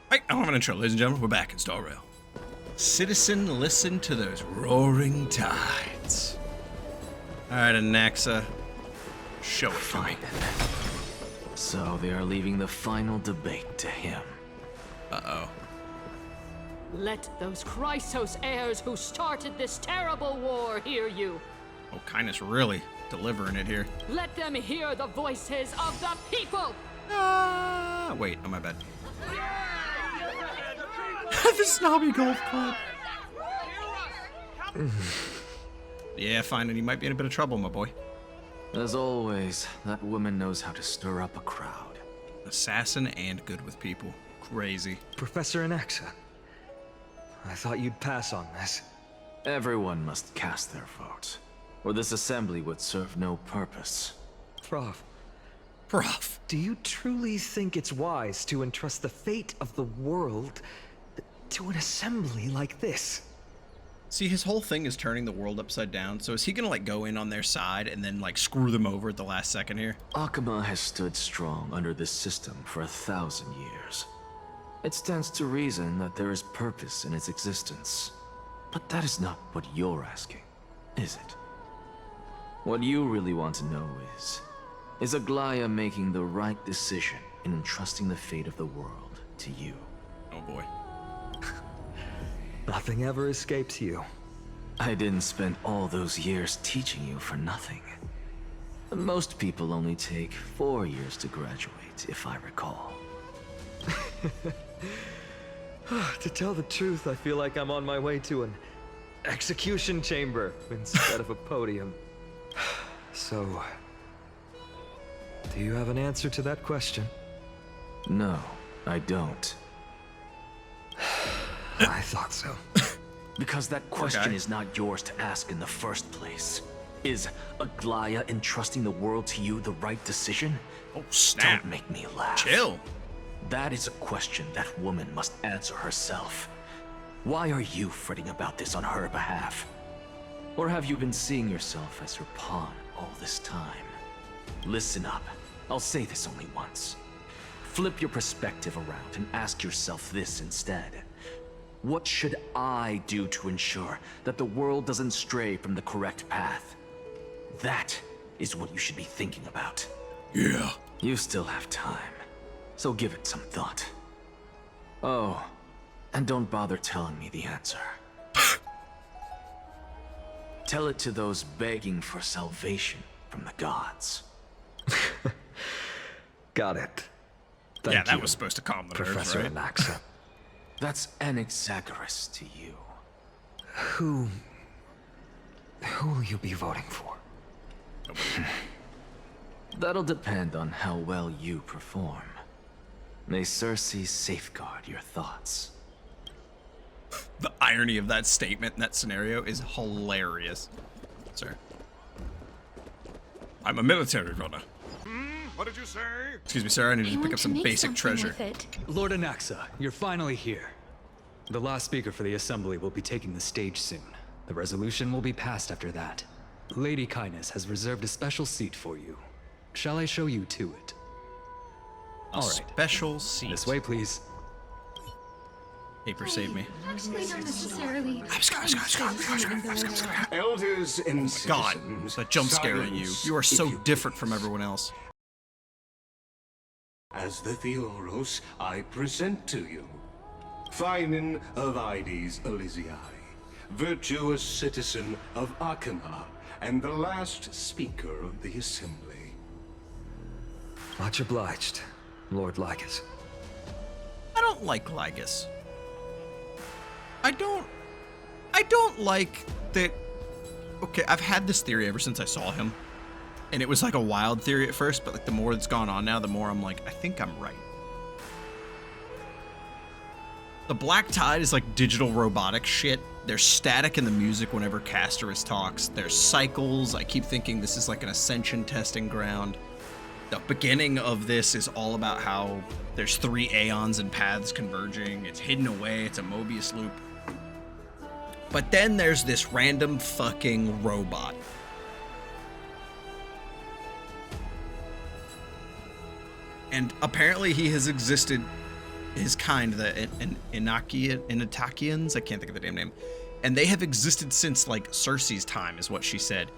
Right, I don't have an intro, ladies and gentlemen. We're back in starrail. Citizen, listen to those roaring tides. Alright, Anaxa. Show it to me. So they are leaving the final debate to him. Uh-oh. Let those chrysos heirs who started this terrible war hear you. Oh, kindness really delivering it here. Let them hear the voices of the people. Wait, oh my bad. The snobby golf club. Yeah, fine, and you might be in a bit of trouble, my boy. As always, that woman knows how to stir up a crowd. Assassin and good with people. Crazy. Professor Anaxa, I thought you'd pass on this. Everyone must cast their vote, or this assembly would serve no purpose. Prof, Prof. do you truly think it's wise to entrust the fate of the world to an assembly like this? See, his whole thing is turning the world upside down, so is he gonna, like, go in on their side and then, like, screw them over at the last second here? Akama has stood strong under this system for 1,000 years. It stands to reason that there is purpose in its existence. But that is not what you're asking, is it? What you really want to know is Aglaya making the right decision in entrusting the fate of the world to you? Oh boy. Nothing ever escapes you. I didn't spend all those years teaching you for nothing. Most people only take 4 years to graduate, if I recall. To tell the truth, I feel like I'm on my way to an execution chamber instead of a podium. So, do you have an answer to that question? No, I don't. I thought so. Because that question is not yours to ask in the first place. Is Aglaya entrusting the world to you the right decision? Oh, snap. Don't make me laugh. Chill. That is a question that woman must answer herself. Why are you fretting about this on her behalf? Or have you been seeing yourself as her pawn all this time? Listen up. I'll say this only once. Flip your perspective around and ask yourself this instead. What should I do to ensure that the world doesn't stray from the correct path? That is what you should be thinking about. Yeah. You still have time, so give it some thought. Oh, and don't bother telling me the answer. Tell it to those begging for salvation from the gods. Got it. Yeah, Thank that you, was supposed to calm the nerves, Professor right? Anaxa. That's Anaxagoras to you. Who will you be voting for? That'll depend on how well you perform. May Circe safeguard your thoughts. The irony of that statement in that scenario is hilarious. Sir. I'm a military runner. What did you say? Excuse me, sir. I need to pick up some basic treasure. Lord Anaxa, you're finally here. The last speaker for the assembly will be taking the stage soon. The resolution will be passed after that. Lady Kindness has reserved a special seat for you. Shall I show you to it? A special seat. This way, please. Paper save me. Actually, not necessarily. Elders and God, citizens, that jump scare at you. silence You are so if different from everyone else. As the Theoros, I present to you Finan of Ides Elysiae, virtuous citizen of Akama, and the last speaker of the assembly. Much obliged, Lord Lycus. I don't like Lygus. I don't like that. Okay, I've had this theory ever since I saw him. And it was like a wild theory at first, but like the more that's gone on now, the more I'm like, I think I'm right. The Black Tide is like digital robotic shit. There's static in the music whenever Castorice talks. There's cycles. I keep thinking this is like an ascension testing ground. The beginning of this is all about how there's 3 aeons and paths converging. It's hidden away. It's a Mobius loop. But then there's this random fucking robot. And apparently he has existed his kind, the Inatakians, I can't think of the damn name, and they have existed since like Cersei's time, is what she said.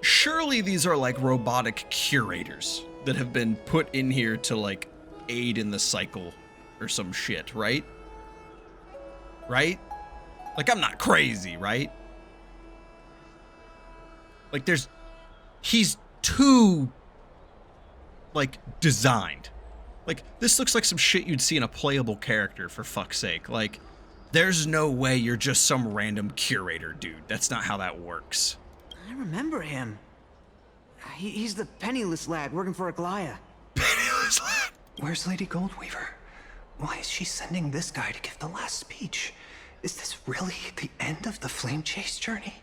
Surely these are like robotic curators that have been put in here to like aid in the cycle or some shit, right? Right? Like, I'm not crazy, right? Like, he's too, like, designed. Like, this looks like some shit you'd see in a playable character, for fuck's sake. Like, there's no way you're just some random curator, dude. That's not how that works. I remember him. He's the penniless lad working for Aglaya. Penniless lad? Where's Lady Goldweaver? Why is she sending this guy to give the last speech? Is this really the end of the Flame Chase journey?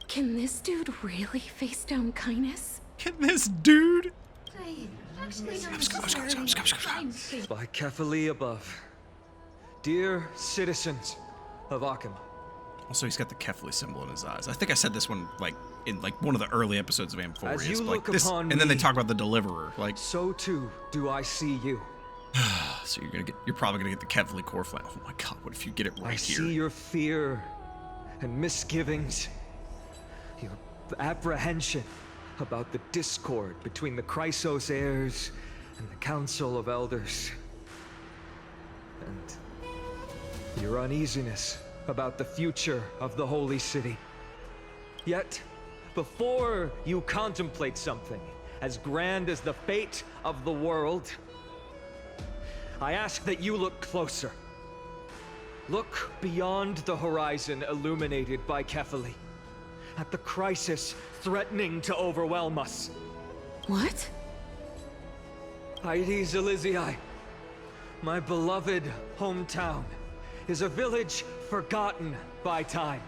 Can this dude really face down kindness? Can this dude? I actually don't By Kefali above. Dear citizens of Akima. Also, he's got the Kefli symbol in his eyes. I think I said this one, like, in, like, one of the early episodes of Amphoreus. As you like, look this, upon and then they me, talk about the Deliverer. Like, so too do I see you. so you're probably gonna get the Kefli core flame. Oh my god, what if you get it right I here? see your fear and misgivings, your apprehension about the discord between the Chrysos heirs and the Council of Elders, and your uneasiness about the future of the Holy City. Yet, before you contemplate something as grand as the fate of the world, I ask that you look closer. Look beyond the horizon illuminated by Kefali, at the crisis threatening to overwhelm us. What? Heirs Elysiae, my beloved hometown, is a village forgotten by time.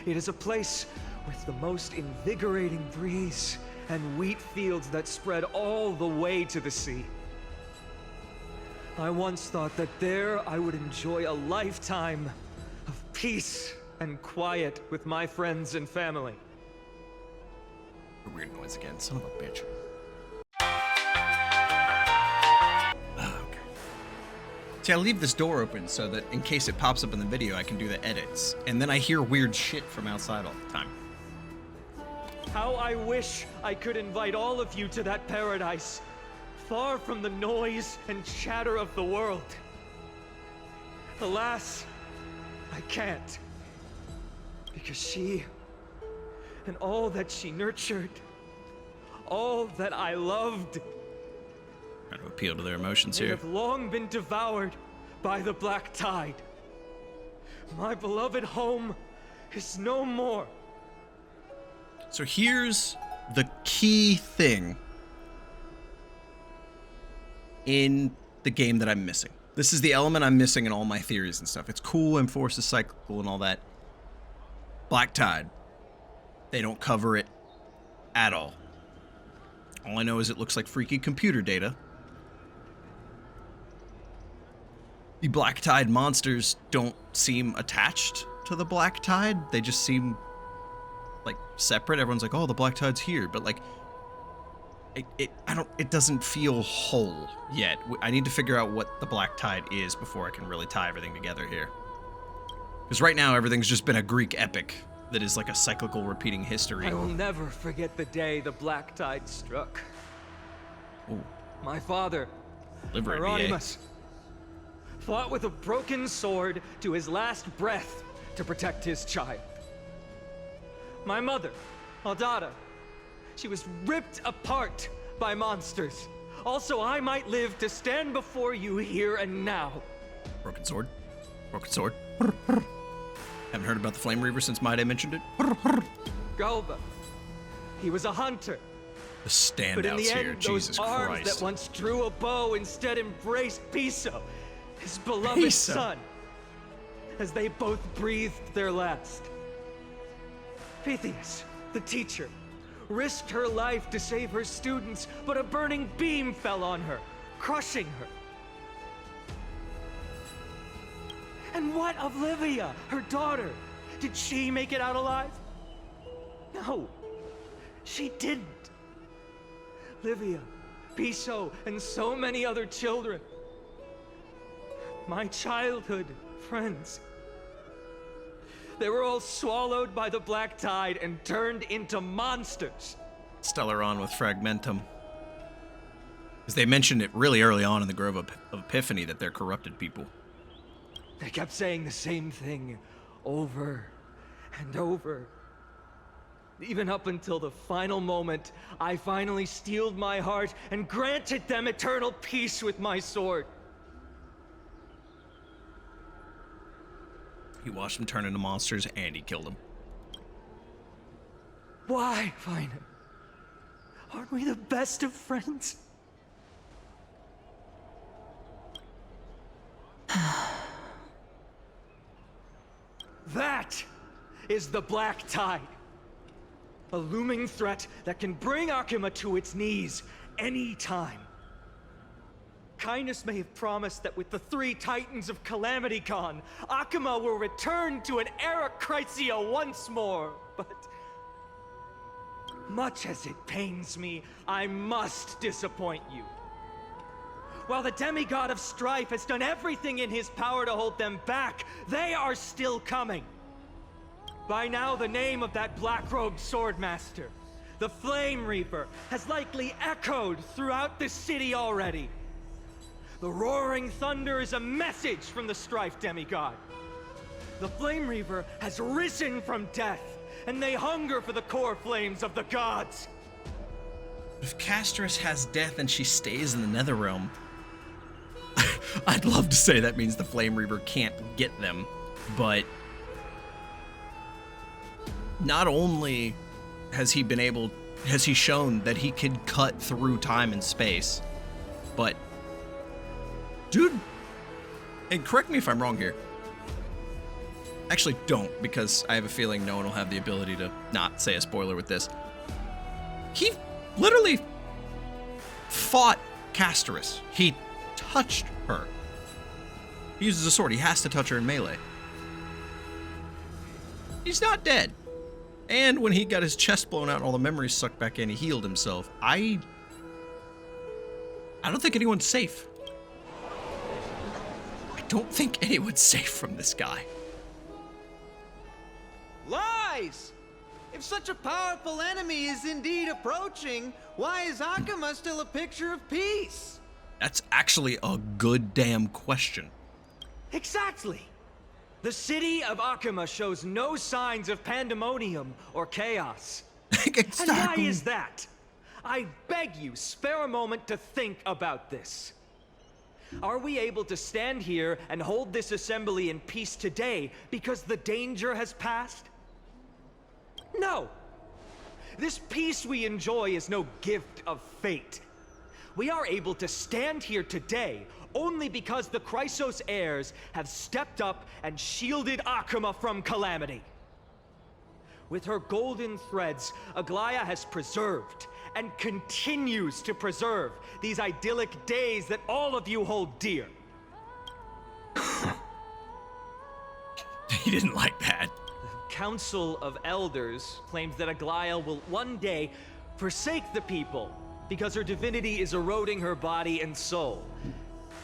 It is a place with the most invigorating breeze and wheat fields that spread all the way to the sea. I once thought that there I would enjoy a lifetime of peace and quiet with my friends and family. Weird noise again, son of a bitch. Okay. See, I leave this door open so that in case it pops up in the video, I can do the edits. And then I hear weird shit from outside all the time. How I wish I could invite all of you to that paradise, far from the noise and chatter of the world. Alas, I can't. Because she, and all that she nurtured, all that I loved, Trying to appeal to their emotions they here. have long been devoured by the black tide. My beloved home is no more. So here's the key thing in the game that I'm missing. This is the element I'm missing in all my theories and stuff. It's cool, Amphoreus is cyclical and all that. Black Tide. They don't cover it at all. All I know is it looks like freaky computer data. The Black Tide monsters don't seem attached to the Black Tide. They just seem like separate. Everyone's like, oh, the Black Tide's here, but like it doesn't feel whole yet. I need to figure out what the Black Tide is before I can really tie everything together here. Because right now everything's just been a Greek epic that is like a cyclical repeating history. I will never forget the day the black tide struck. Ooh. My father, Liberate me, eh? Hieronymus, fought with a broken sword to his last breath to protect his child. My mother, Aldada, she was ripped apart by monsters. Also, I might live to stand before you here and now. Broken sword. Broken sword. Haven't heard about the Flame Reaver since Maide mentioned it. Galba, he was a hunter. The But in standouts the here, end, Jesus those arms Christ. that once drew a bow instead embraced Piso, his beloved Piso. son, as they both breathed their last. Pythias, the teacher, risked her life to save her students, but a burning beam fell on her, crushing her. And what of Livia, her daughter? Did she make it out alive? No, she didn't. Livia Piso, and so many other children. My childhood friends. They were all swallowed by the black tide and turned into monsters. Stellaron with Fragmentum. Because they mentioned it really early on in the Grove of Epiphany that they're corrupted people. They kept saying the same thing over and over. Even up until the final moment, I finally steeled my heart and granted them eternal peace with my sword. He watched them turn into monsters and he killed them. Why, Fine? Aren't we the best of friends? That is the Black Tide. A looming threat that can bring Akuma to its knees any time. Cainus may have promised that with the 3 Titans of Calamity Con, Akuma will return to an era Chrysia once more, but much as it pains me, I must disappoint you. While the demigod of strife has done everything in his power to hold them back, they are still coming. By now, the name of that black-robed swordmaster, the Flame Reaper, has likely echoed throughout the city already. The roaring thunder is a message from the strife demigod. The Flame Reaper has risen from death, and they hunger for the core flames of the gods. If Castorice has death and she stays in the Netherrealm, I'd love to say that means the Flame Reaper can't get them, but not only has he shown that he can cut through time and space, but dude, and correct me if I'm wrong here. Actually, don't, because I have a feeling no one will have the ability to not say a spoiler with this. He literally fought Castorice. He touched her. He uses a sword. He has to touch her in melee. He's not dead. And when he got his chest blown out and all the memories sucked back in, he healed himself. I don't think anyone's safe. I don't think anyone's safe from this guy. Lies! If such a powerful enemy is indeed approaching, why is Akuma still a picture of peace? That's actually a good damn question. Exactly! The city of Akuma shows no signs of pandemonium or chaos. Exactly. And why is that? I beg you, spare a moment to think about this. Are we able to stand here and hold this assembly in peace today because the danger has passed? No! This peace we enjoy is no gift of fate. We are able to stand here today only because the Chrysos heirs have stepped up and shielded Akuma from calamity. With her golden threads, Aglaya has preserved and continues to preserve these idyllic days that all of you hold dear. He didn't like that. The Council of Elders claims that Aglaya will one day forsake the people because her divinity is eroding her body and soul.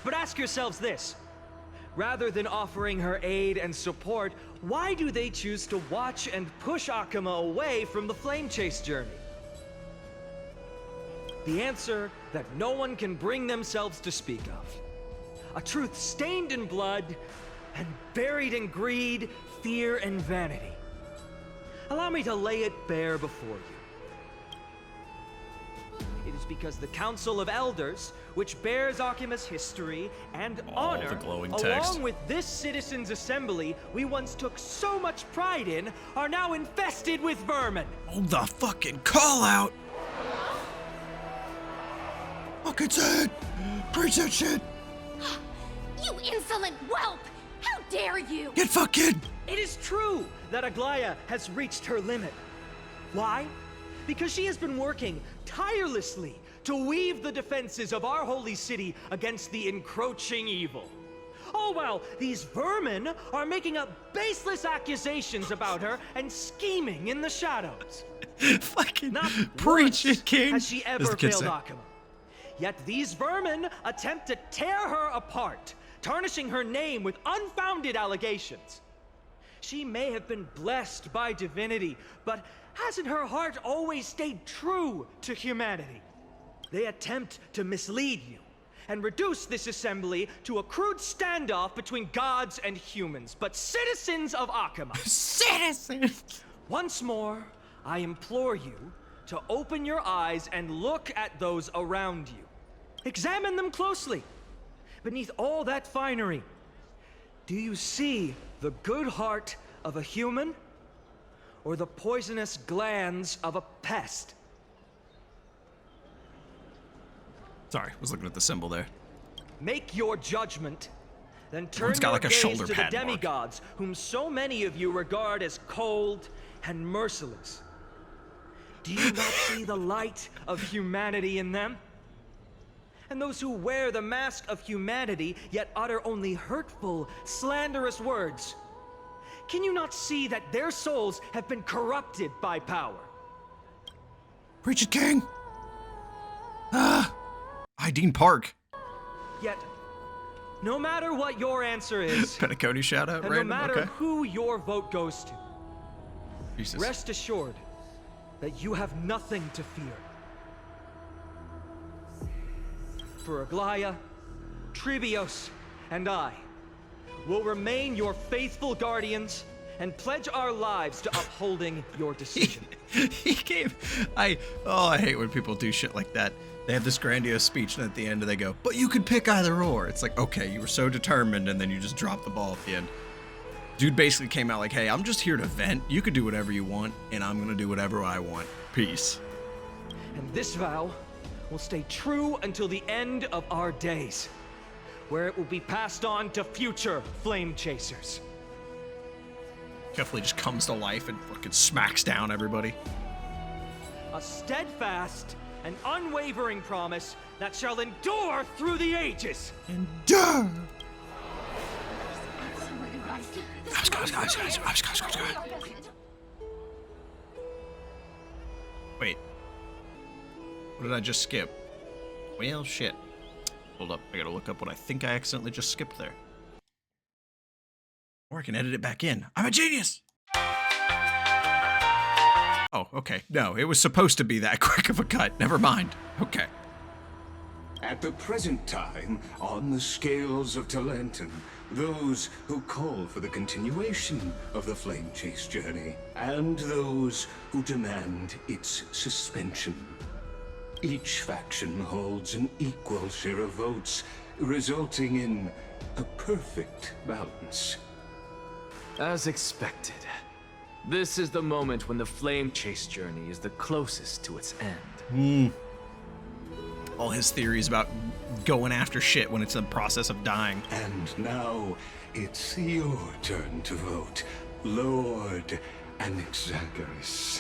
But ask yourselves this. Rather than offering her aid and support, why do they choose to watch and push Akuma away from the Flame Chase journey? The answer that no one can bring themselves to speak of. A truth stained in blood and buried in greed, fear, and vanity. Allow me to lay it bare before you. It is because the Council of Elders, which bears Akuma's history and honor, the glowing text, along with this citizens' assembly we once took so much pride in, are now infested with vermin. Oh, the fucking call out! Fucking say it! Preach that shit! You insolent whelp! How dare you! Get fucking! It is true that Aglaya has reached her limit. Why? Because she has been working tirelessly to weave the defenses of our holy city against the encroaching evil. All while these vermin are making up baseless accusations about her and scheming in the shadows. Fucking Not preach once it, King! has she As ever the kids failed say. Akuma. Yet these vermin attempt to tear her apart, tarnishing her name with unfounded allegations. She may have been blessed by divinity, but hasn't her heart always stayed true to humanity? They attempt to mislead you and reduce this assembly to a crude standoff between gods and humans, but citizens of Akama. Citizens! Once more, I implore you to open your eyes and look at those around you. Examine them closely. Beneath all that finery, do you see the good heart of a human or the poisonous glands of a pest? Sorry, was looking at the symbol there. Make your judgment, then turn One's got your like a gaze shoulder to the pad mark. demigods, whom so many of you regard as cold and merciless. Do you not see the light of humanity in them? And those who wear the mask of humanity yet utter only hurtful, slanderous words. Can you not see that their souls have been corrupted by power? Preach it, King! Ah! Dean Park. Yet, no matter what your answer is, Penacony shout out, and random? no matter Okay. who your vote goes to, Jesus. rest assured that you have nothing to fear. For Aglaya, Tribios, and I will remain your faithful guardians and pledge our lives to upholding your decision. He gave. I hate when people do shit like that. They have this grandiose speech, and at the end they go, "But you could pick either or." It's like, okay, you were so determined, and then you just drop the ball at the end. Dude basically came out like, "Hey, I'm just here to vent. You could do whatever you want, and I'm gonna do whatever I want. Peace." And this vow will stay true until the end of our days, where it will be passed on to future flame chasers. Definitely just comes to life and fucking smacks down everybody. A steadfast and unwavering promise that shall endure through the ages. Endure! Wait. What did I just skip? Well, shit. Hold up, I gotta look up what I think I accidentally just skipped there. Or I can edit it back in. I'm a genius! Oh, okay. No, it was supposed to be that quick of a cut. Never mind. Okay. At the present time, on the scales of Talentum, those who call for the continuation of the Flame Chase journey, and those who demand its suspension. Each faction holds an equal share of votes, resulting in a perfect balance. As expected, this is the moment when the Flame Chase journey is the closest to its end. All his theories about going after shit when it's in the process of dying. And now, it's your turn to vote, Lord Anaxa.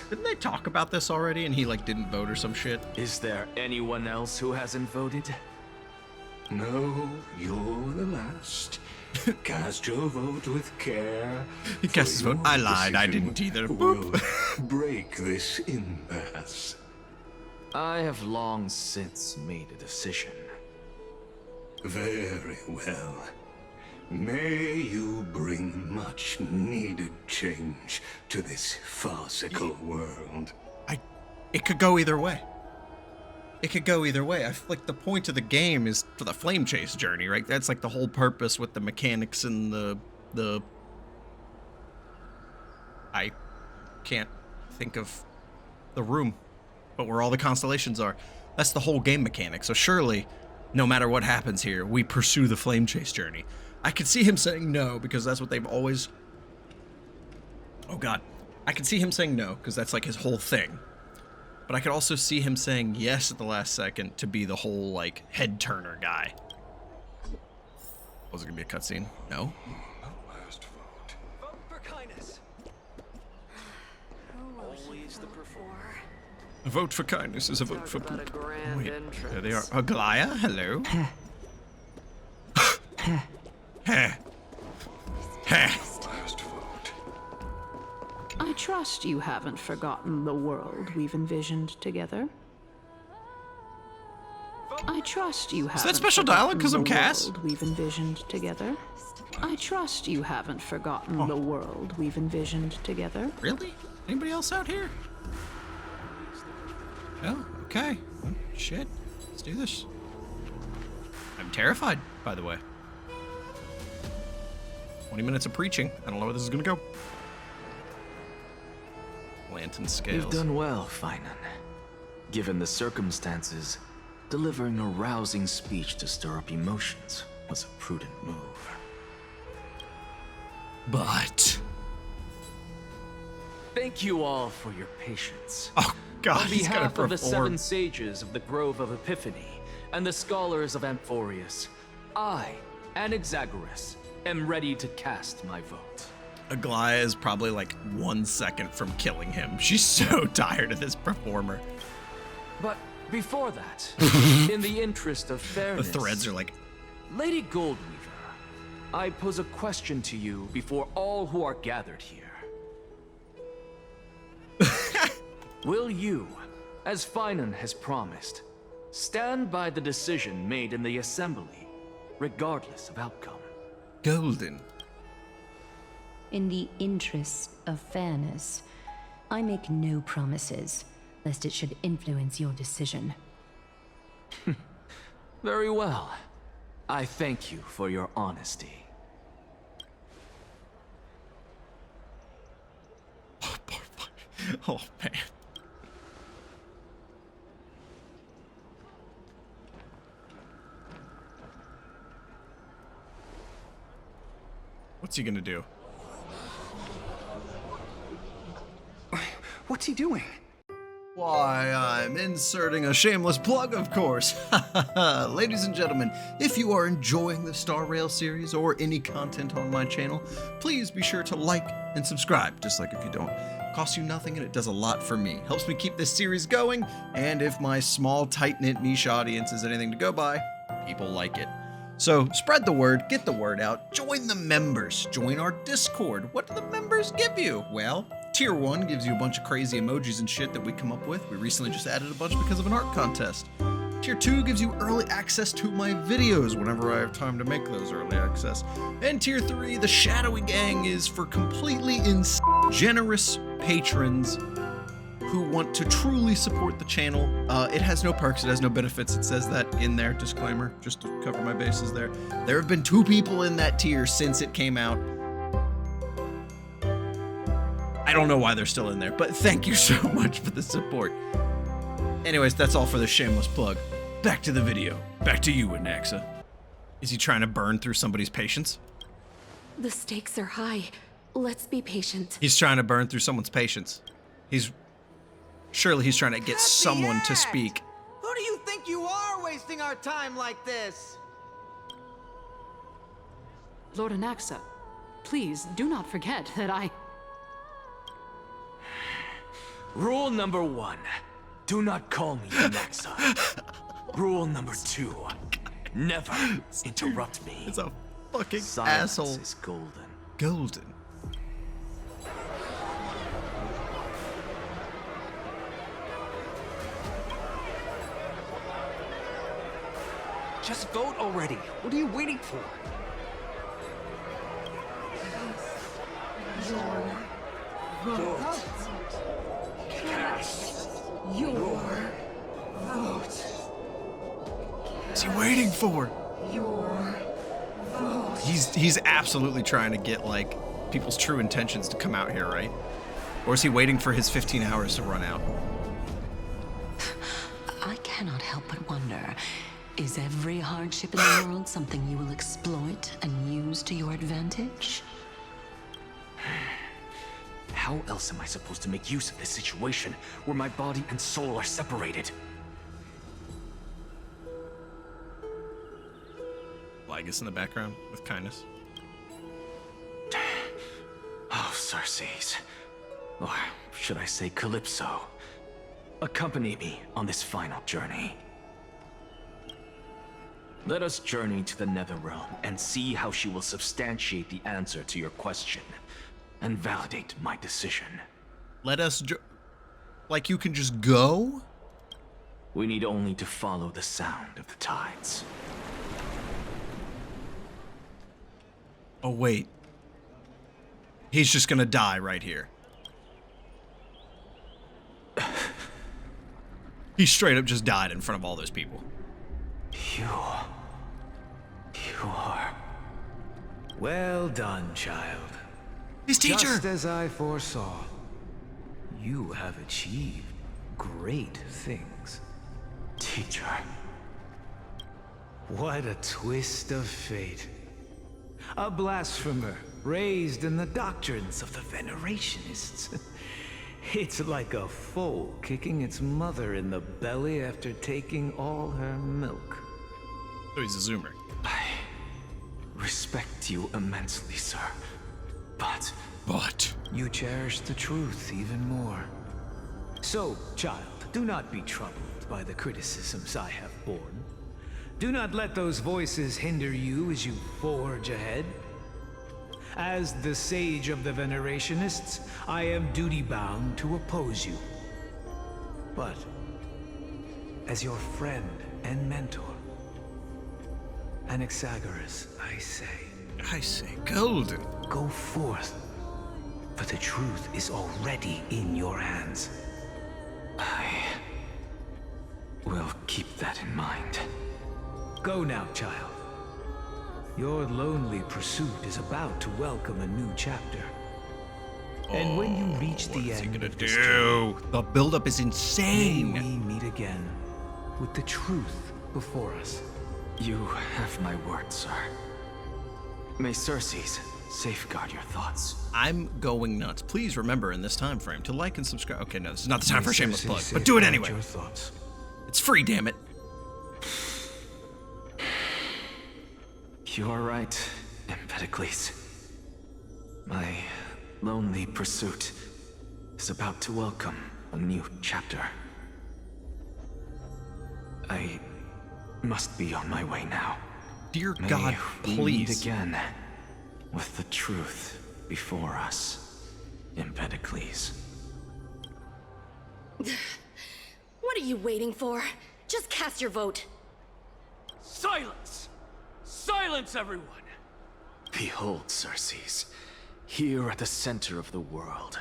Didn't they talk about this already and he like didn't vote or some shit? Is there anyone else who hasn't voted? No, you're the last. Cast your vote with care. He cast his vote. for I your lied. I decision didn't either. Will break this impasse. I have long since made a decision. Very well. May you bring much needed change to this farcical world. It could go either way. It could go either way. I feel like the point of the game is for the Flame Chase journey, right? That's like the whole purpose with the mechanics and the I can't think of the room, but where all the constellations are. That's the whole game mechanic. So surely, no matter what happens here, we pursue the Flame Chase journey. I could see him saying no, because that's what they've always... Oh god. I could see him saying no, because that's like his whole thing. But I could also see him saying yes at the last second to be the whole, like, head-turner guy. Was it gonna be a cutscene? No? Last vote. Vote for kindness. Always the performer. A vote for kindness is a vote for Talk about poop. a grand Wait, entrance. there they are. Aglaya, hello. Heh. Heh. Last vote. I trust you haven't forgotten the world we've envisioned together. I trust you haven't that special dialogue 'cause I'm forgotten Cass? the world we've envisioned together. I trust you haven't forgotten the world we've envisioned together. Really? Anybody else out here? Oh, okay. Oh, shit. Let's do this. I'm terrified, by the way. 20 minutes of preaching. I don't know where this is gonna go. Lantern scales. You've done well, Finan. Given the circumstances, delivering a rousing speech to stir up emotions was a prudent move. But... Thank you all for your patience. Oh, God, On he's gotta behalf of the perform. 7 sages of the Grove of Epiphany and the scholars of Amphoreus, I, Anaxagoras, am ready to cast my vote. Aglaya is probably like 1 second from killing him. She's so tired of this performer. But before that, in the interest of The fairness, threads are like, Lady Goldweaver, I pose a question to you before all who are gathered here. Will you, as Finan has promised, stand by the decision made in the assembly, regardless of outcome? golden. In the interest of fairness, I make no promises, lest it should influence your decision. Very well. I thank you for your honesty. Oh, man. What's he gonna do? What's he doing? Why, I'm inserting a shameless plug, of course. Ladies and gentlemen, if you are enjoying the Starrail series or any content on my channel, please be sure to like and subscribe, just like if you don't. It costs you nothing and it does a lot for me. Helps me keep this series going, and if my small, tight-knit niche audience is anything to go by, people like it. So spread the word, get the word out, join the members, join our Discord. What do the members give you? Well, Tier 1 gives you a bunch of crazy emojis and shit that we come up with. We recently just added a bunch because of an art contest. Tier 2 gives you early access to my videos whenever I have time to make those early access. And Tier 3, the Shadowy Gang, is for completely generous patrons who want to truly support the channel. It has no perks, it has no benefits. It says that in there, disclaimer, just to cover my bases there. There have been 2 people in that tier since it came out. I don't know why they're still in there, but thank you so much for the support. Anyways, that's all for the shameless plug. Back to the video. Back to you, Anaxa. Is he trying to burn through somebody's patience? The stakes are high. Let's be patient. He's trying to burn through someone's patience. Surely he's trying to get someone to speak. Who do you think you are wasting our time like this? Lord Anaxa, please do not forget that I... Rule number 1, do not call me Anaxa. Rule number 2, never interrupt me. It's a fucking Silence asshole. is golden. Golden. Just vote already. What are you waiting for? What's he waiting for? He's absolutely trying to get like people's true intentions to come out here, right? Or is he waiting for his 15 hours to run out? I cannot help but wonder, is every hardship in the world something you will exploit and use to your advantage? How else am I supposed to make use of this situation where my body and soul are separated? Lygus in the background with kindness. Oh, Circes. Or should I say Calypso? Accompany me on this final journey. Let us journey to the Netherrealm and see how she will substantiate the answer to your question and validate my decision. Let us like you can just go? We need only to follow the sound of the tides. Oh, wait. He's just gonna die right here. He straight up just died in front of all those people. You are... Well done, child. His teacher! Just as I foresaw, you have achieved great things. Teacher. What a twist of fate. A blasphemer raised in the doctrines of the Venerationists. It's like a foal kicking its mother in the belly after taking all her milk. So he's a zoomer. I respect you immensely, sir. But... You cherish the truth even more. So, child, do not be troubled by the criticisms I have borne. Do not let those voices hinder you as you forge ahead. As the sage of the Venerationists, I am duty-bound to oppose you. But, as your friend and mentor, Anaxagoras, I say, golden. Go forth, for the truth is already in your hands. I will keep that in mind. Go now, child. Your lonely pursuit is about to welcome a new chapter. And when you reach the end of this journey, the buildup is insane. May we meet again with the truth before us. You have my word, sir. May Circes safeguard your thoughts. I'm going nuts. Please remember in this time frame to like and subscribe. Okay, no, this is not the time for a shameless plug, but do it anyway. Your thoughts. It's free, damn it. You are right, Empedocles. My lonely pursuit is about to welcome a new chapter. I must be on my way now. Dear May God, we please. meet again with the truth before us, Empedocles. What are you waiting for? Just cast your vote. Silence! Silence, everyone! Behold, Circes, here at the center of the world,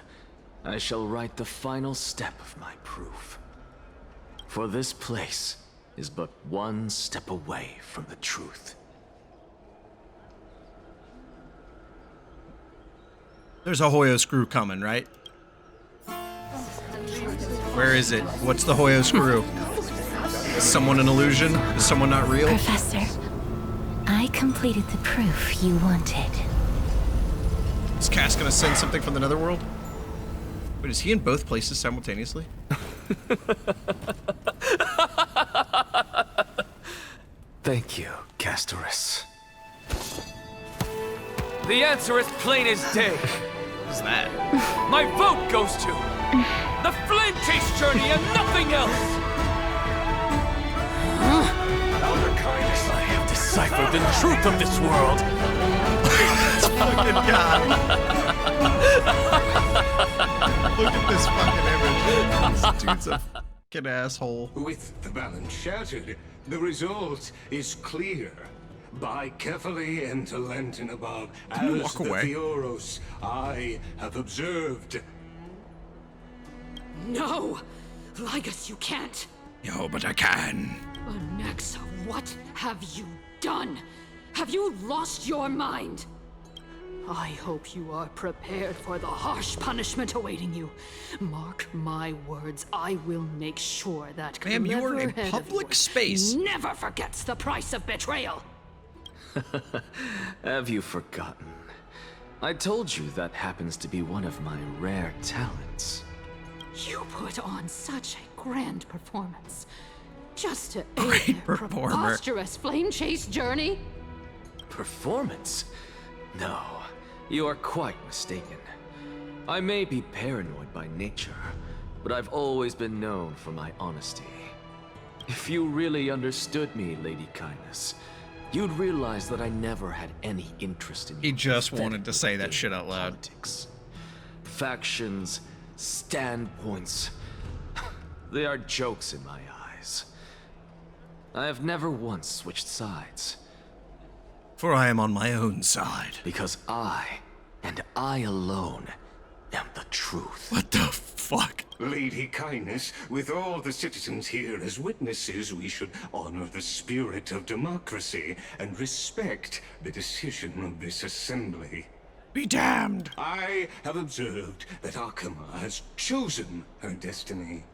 I shall write the final step of my proof. For this place is but one step away from the truth. There's a Hoyo screw coming, right? Where is it? What's the Hoyo screw? Is someone an illusion? Is someone not real? Professor, I completed the proof you wanted. Is Cass gonna send something from the netherworld? Wait, is he in both places simultaneously? Thank you, Castorice. The answer is plain as day. What is that? My vote goes to the Flame Chase journey and nothing else! Elder Kindness, I have deciphered the truth of this world. Fucking God. Look at this fucking image. This dude's a fucking asshole. With the balance shattered, the result is clear. By carefully enter Lenten above, Can you as walk the away? Theoros I have observed. No! Lygus, you can't! Yo, but I can. Anaxa, what have you done? Have you lost your mind? I hope you are prepared for the harsh punishment awaiting you. Mark my words, I will make sure that Ma'am, you are in clever head of public yours space. never forgets the price of betrayal. Have you forgotten? I told you that happens to be one of my rare talents. You put on such a grand performance. Just to Great aid their performer. preposterous flame chase journey? Performance? No, you are quite mistaken. I may be paranoid by nature, but I've always been known for my honesty. If you really understood me, Lady Kindness, you'd realize that I never had any interest in He your just pathetic wanted to say that shit out loud. politics. Factions, standpoints, they are jokes in my eyes. lies. I have never once switched sides. For I am on my own side. Because I, and I alone, am the truth. What the fuck? Lady Kindness, with all the citizens here as witnesses, we should honor the spirit of democracy and respect the decision of this assembly. Be damned! I have observed that Akama has chosen her destiny.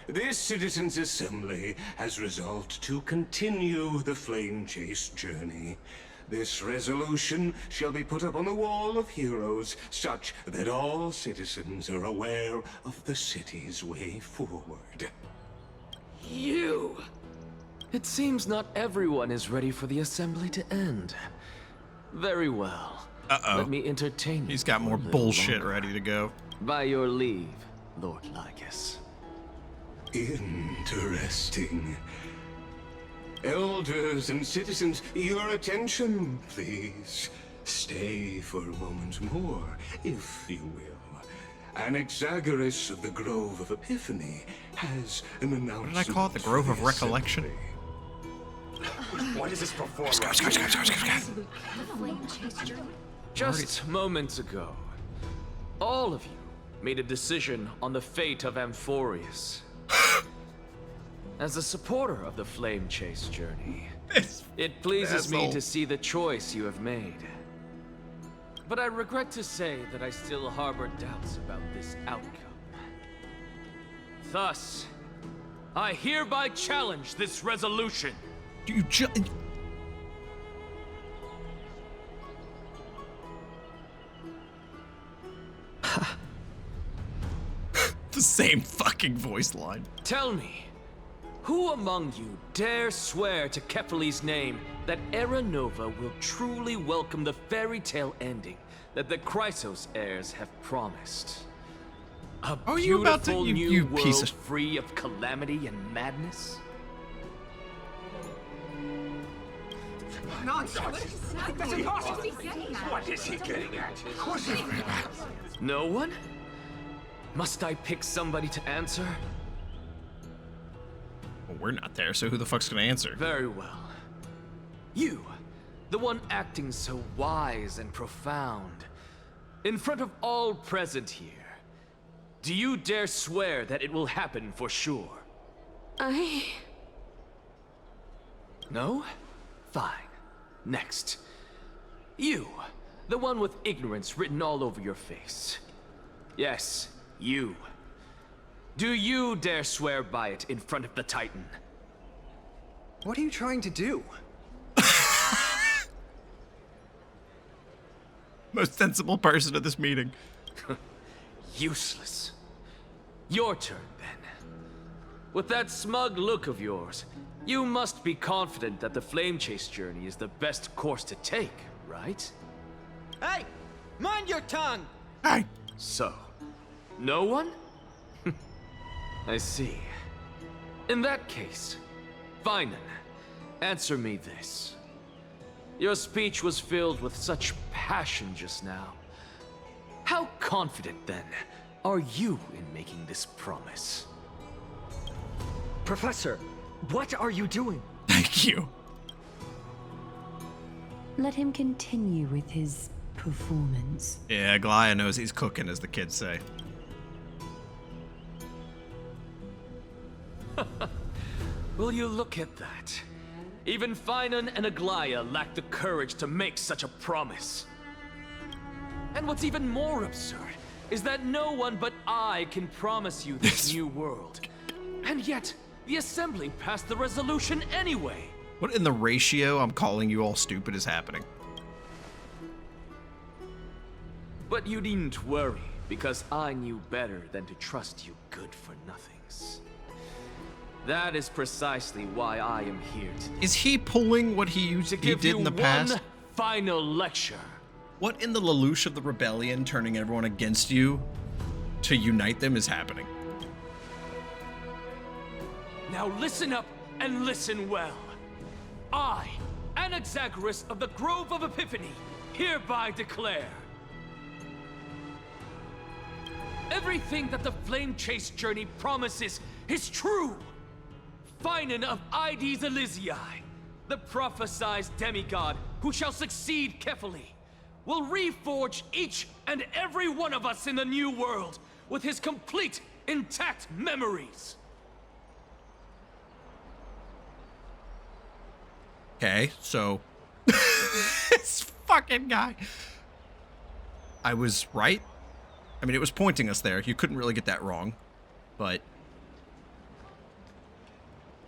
This citizens' assembly has resolved to continue the flame chase journey. This resolution shall be put up on the wall of heroes, such that all citizens are aware of the city's way forward. You! It seems not everyone is ready for the assembly to end. Very well. Uh-oh. Let me entertain you. He's got more bullshit ready to go. By your leave, Lord Lycus. Interesting. Elders and citizens, your attention, please. Stay for a moment more, if you will. Anaxagoras of the Grove of Epiphany has an announcement. What did I call it? The Grove of Recollection? What is this performance? Just moments ago, all of you made a decision on the fate of Amphoreus. As a supporter of the Flame Chase journey, it pleases me to see the choice you have made. But I regret to say that I still harbor doubts about this outcome. Thus, I hereby challenge this resolution. You the same fucking voice line. Tell me, who among you dare swear to Kephales's name that Era Nova will truly welcome the fairy tale ending that the Chrysos heirs have promised? A beautiful new world free of calamity and madness? Nonsense! What is he getting at? No one? Must I pick somebody to answer? Well, we're not there, so who the fuck's gonna answer? Very well. You, the one acting so wise and profound, in front of all present here, do you dare swear that it will happen for sure? No? Fine. Next. You, the one with ignorance written all over your face. Yes, you. Do you dare swear by it in front of the Titan? What are you trying to do? Most sensible person at this meeting. Useless. Your turn, then. With that smug look of yours, you must be confident that the Flame Chase journey is the best course to take, right? Hey! Mind your tongue! Hey! So, no one? I see. In that case, Finan, answer me this. Your speech was filled with such passion just now. How confident, then, are you in making this promise? Professor, what are you doing? Thank you. Let him continue with his performance. Yeah, Glaya knows he's cooking, as the kids say. Will you look at that? Even Finan and Aglaya lack the courage to make such a promise. And what's even more absurd is that no one but I can promise you this new world. And yet, the Assembly passed the resolution anyway. What in the ratio I'm calling you all stupid is happening? But you needn't worry, because I knew better than to trust you good-for-nothings. That is precisely why I am here today. Is he pulling what he did in the past? One final lecture. What in the Lelouch of the rebellion, turning everyone against you to unite them, is happening? Now listen up and listen well. I, Anaxagoras of the Grove of Epiphany, hereby declare everything that the Flame Chase journey promises is true. Finan of Ides Elysiae, the prophesized demigod who shall succeed Kefali, will reforge each and every one of us in the new world with his complete, intact memories. Okay, so this fucking guy. I was right. I mean, it was pointing us there. You couldn't really get that wrong, but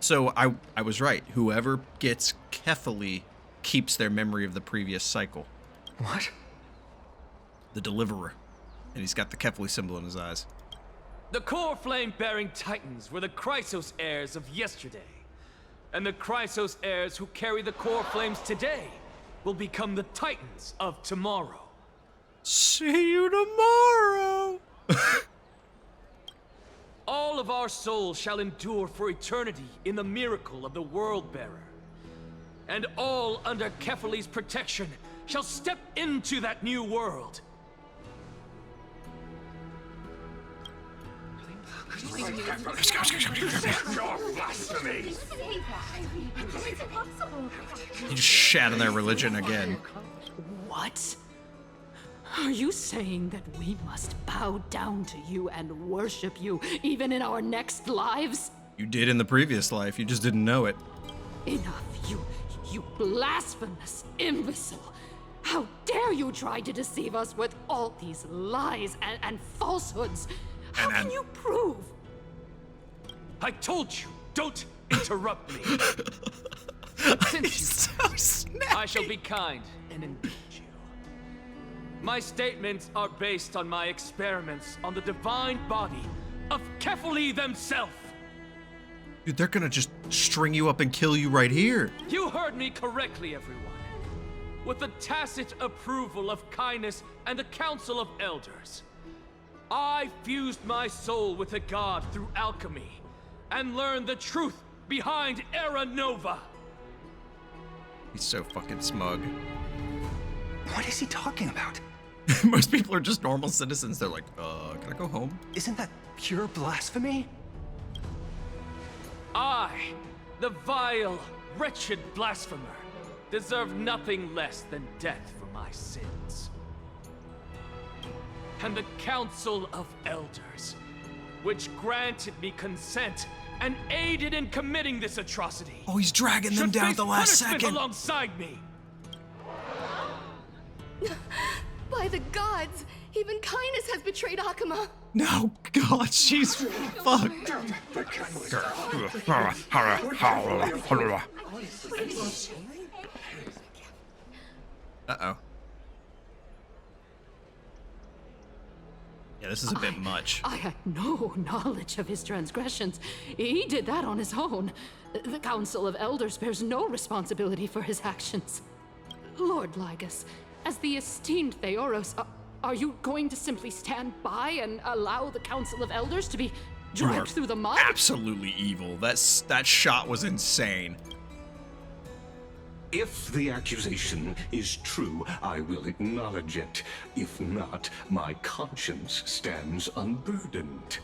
so I was right. Whoever gets Kefali keeps their memory of the previous cycle. What? The deliverer, and he's got the Kefali symbol in his eyes. The core flame-bearing titans were the chrysos heirs of yesterday. And the chrysos heirs who carry the core flames today will become the titans of tomorrow. See you tomorrow! All of our souls shall endure for eternity in the miracle of the World-Bearer. And all under Kefali's protection shall step into that new world. Blasphemy! You just shat on their religion again. What? Are you saying that we must bow down to you and worship you, even in our next lives? You did in the previous life, you just didn't know it. Enough, you blasphemous imbecile! How dare you try to deceive us with all these lies and falsehoods? How can you prove? I told you, don't interrupt me. Since I shall be kind and indulge you. My statements are based on my experiments on the divine body of Kefali themselves. Dude, they're gonna just string you up and kill you right here. You heard me correctly, everyone. With the tacit approval of kindness and the Council of Elders, I fused my soul with a god through alchemy and learned the truth behind Era Nova. He's so fucking smug. What is he talking about? Most people are just normal citizens. They're like, can I go home? Isn't that pure blasphemy? I, the vile, wretched blasphemer, deserve nothing less than death for my sins. And the Council of Elders, which granted me consent and aided in committing this atrocity. Oh, he's dragging them down at the last second. Alongside me. By the gods, even kindness has betrayed Akuma. No, God, she's fucked. Uh-oh. Yeah, this is a bit much. I had no knowledge of his transgressions. He did that on his own. The Council of Elders bears no responsibility for his actions. Lord Lygus, as the esteemed Theoros, are you going to simply stand by and allow the Council of Elders to be dragged through the mud? Absolutely evil. That shot was insane. If the accusation is true, I will acknowledge it. If not, my conscience stands unburdened.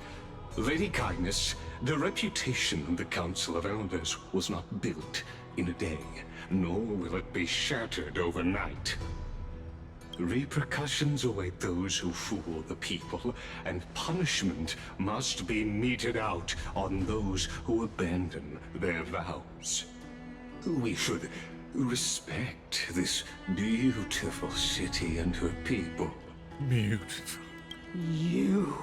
Lady Kindness, the reputation of the Council of Elders was not built in a day, nor will it be shattered overnight. Repercussions await those who fool the people, and punishment must be meted out on those who abandon their vows. We should respect this beautiful city and her people. Beautiful. You.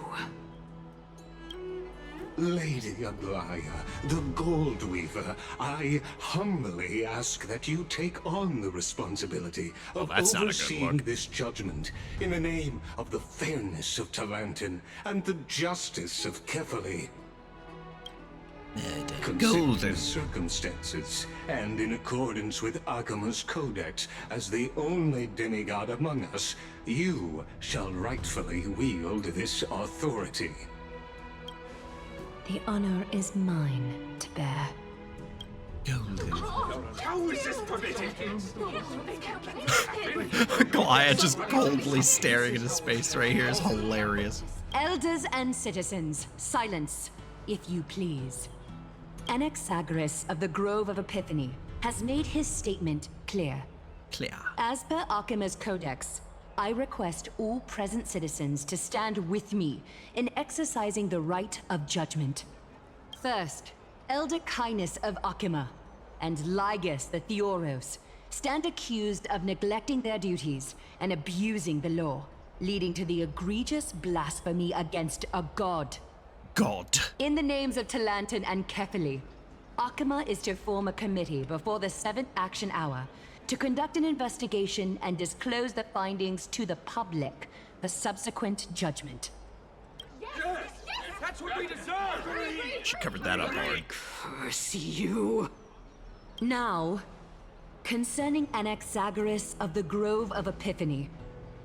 Lady Aglaya, the Gold Weaver, I humbly ask that you take on the responsibility of overseeing this judgment in the name of the fairness of Talantin and the justice of Kefali. Consider the circumstances, and in accordance with Akuma's codex, as the only demigod among us, you shall rightfully wield this authority. The honor is mine to bear. How is this permitted? Goliath just coldly staring into space right here is hilarious. Elders and citizens, silence, if you please. Anaxa of the Grove of Epiphany has made his statement clear. Clear. As per Akima's codex, I request all present citizens to stand with me in exercising the right of judgment. First, Elder Cainus of Akima and Ligus the Theoros stand accused of neglecting their duties and abusing the law, leading to the egregious blasphemy against a god. God. In the names of Talantan and Kefili, Akima is to form a committee before the 7th action hour to conduct an investigation and disclose the findings to the public for subsequent judgment. Yes! That's what we deserve! She covered that up hard. Curse you! Now, concerning Anaxagoras of the Grove of Epiphany,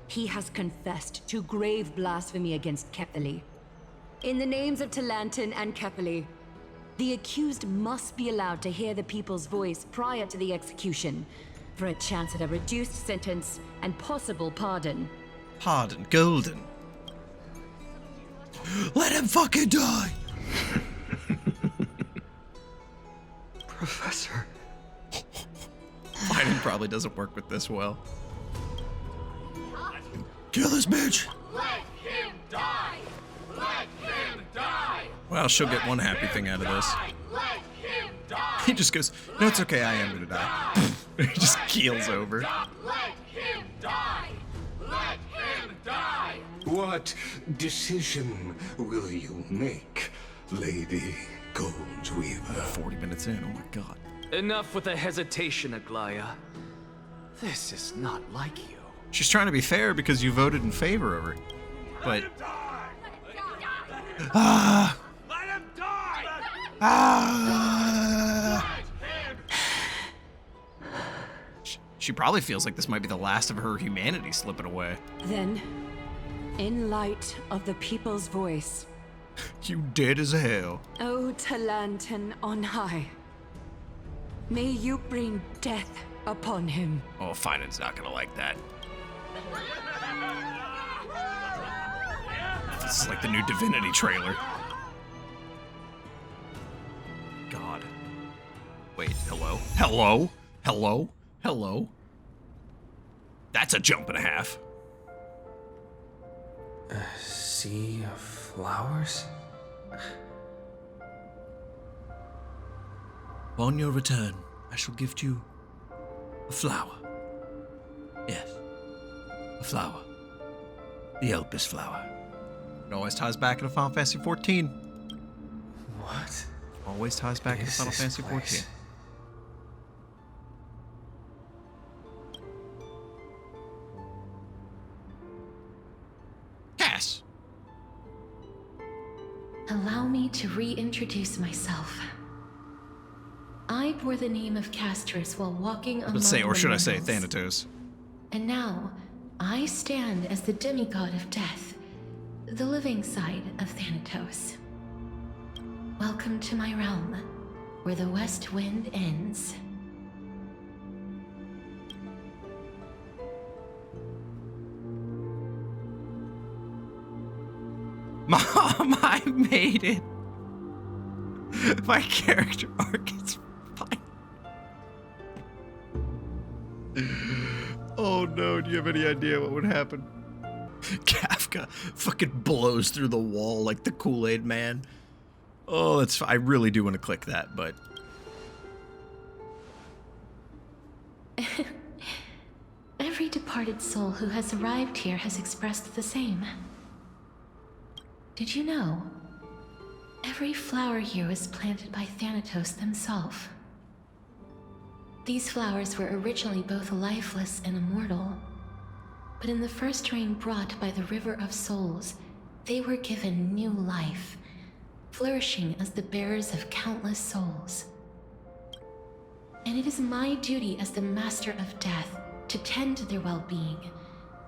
he has confessed to grave blasphemy against Kefili. In the names of Talantan and Kefili, the accused must be allowed to hear the people's voice prior to the execution, for a chance at a reduced sentence and possible pardon. Pardon, golden. Let him fucking die! Professor. Fighting probably doesn't work with this well. Kill this bitch! Let him die! Let him die! Well, she'll get one happy thing out of this. Let him die! He just goes, no, it's okay, I am gonna die. He just keels over. Let him die! Let him die! What decision will you make, Lady Goldweaver? 40 minutes in, oh my god. Enough with the hesitation, Aglaya. This is not like you. She's trying to be fair because you voted in favor of her. But... Ah! Let him die! Ah! She probably feels like this might be the last of her humanity slipping away. Then, in light of the people's voice, You dead as hell. O Talantan on high, may you bring death upon him. Oh, Finan's not gonna like that. This is like the new Divinity trailer. God. Wait, hello? Hello? Hello? Hello? That's a jump and a half. A sea of flowers? On your return, I shall gift you a flower. Yes, a flower. The Elpis flower. It always ties back into Final Fantasy 14. What? Always ties back into Final Fantasy 14. Cass! Allow me to reintroduce myself. I bore the name of Castorice while walking among Let's say, or the should I say, mortals. Thanatos. And now, I stand as the demigod of death, the living side of Thanatos. Welcome to my realm, where the west wind ends. Mom, I made it! My character arc is fine. Oh no, do you have any idea what would happen? Kafka fucking blows through the wall like the Kool-Aid man. Oh, that's... I really do want to click that, but... Every departed soul who has arrived here has expressed the same. Did you know? Every flower here was planted by Thanatos himself. These flowers were originally both lifeless and immortal, but in the first rain brought by the River of Souls, they were given new life, flourishing as the bearers of countless souls. And it is my duty as the Master of Death to tend to their well-being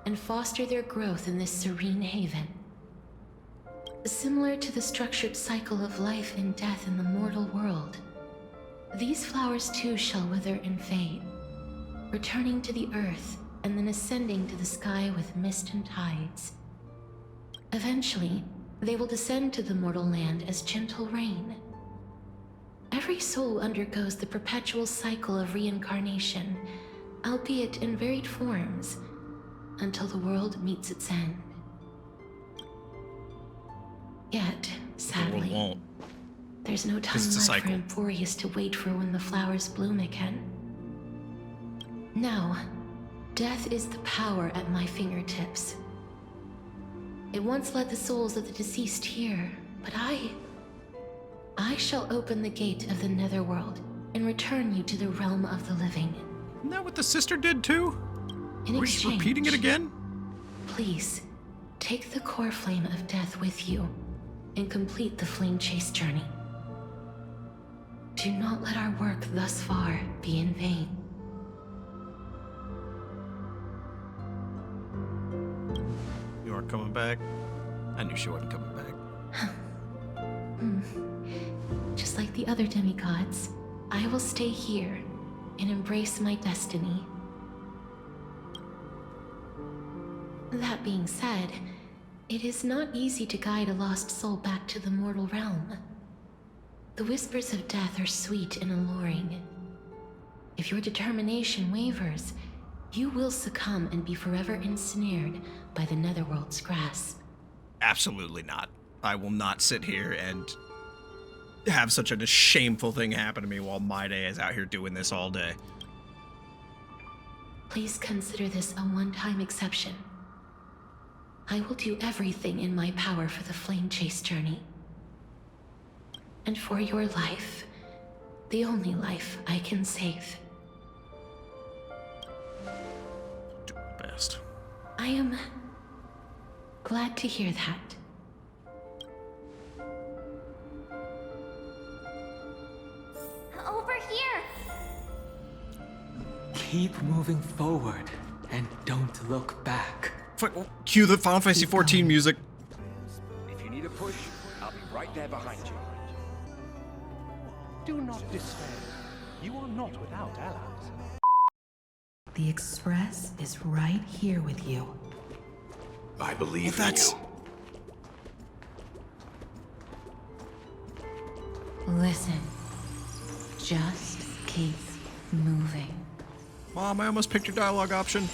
and foster their growth in this serene haven. Similar to the structured cycle of life and death in the mortal world, these flowers too shall wither and fade, returning to the earth and then ascending to the sky with mist and tides. Eventually, they will descend to the mortal land as gentle rain. Every soul undergoes the perpetual cycle of reincarnation, albeit in varied forms, until the world meets its end. Yet, sadly, there's no time left for amphoreus to wait for when the flowers bloom again. No, death is the power at my fingertips. It once led the souls of the deceased here, but I shall open the gate of the netherworld and return you to the realm of the living. Isn't that what the sister did too? In Are exchange, we repeating it again? Please, take the core flame of death with you and complete the flame chase journey. Do not let our work thus far be in vain. You aren't coming back? I knew she wasn't coming back. Just like the other demigods, I will stay here and embrace my destiny. That being said, it is not easy to guide a lost soul back to the mortal realm. The whispers of death are sweet and alluring. If your determination wavers, you will succumb and be forever ensnared by the netherworld's grasp. Absolutely not. I will not sit here and have such a shameful thing happen to me while my day is out here doing this all day. Please consider this a one-time exception. I will do everything in my power for the flame chase journey. And for your life, the only life I can save. Do my best. I am glad to hear that. Over here! Keep moving forward and don't look back. Cue the Final Fantasy XIV music. If you need a push, I'll be right there behind you. Do not despair. You are not without allies. The Express is right here with you. I believe in you. Listen. Just keep moving. Mom, I almost picked your dialogue option.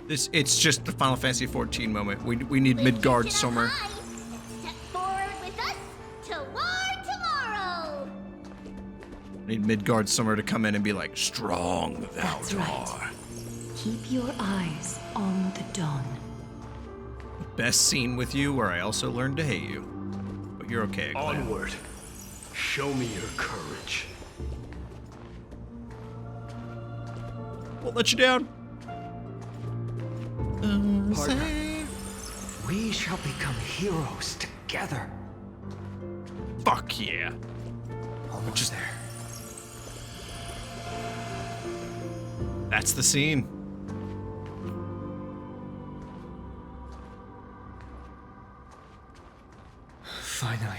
It's just the Final Fantasy XIV moment. We need Midgard Summer. Step forward with us toward tomorrow. We need Midgard Summer to come in and be like, strong thou That's right. Keep your eyes on the dawn. Best scene with you where I also learned to hate you. But you're okay, Glenn. Onward. Show me your courage. Won't let you down. Partner, we shall become heroes together. Fuck yeah. Almost there. That's the scene. Finally.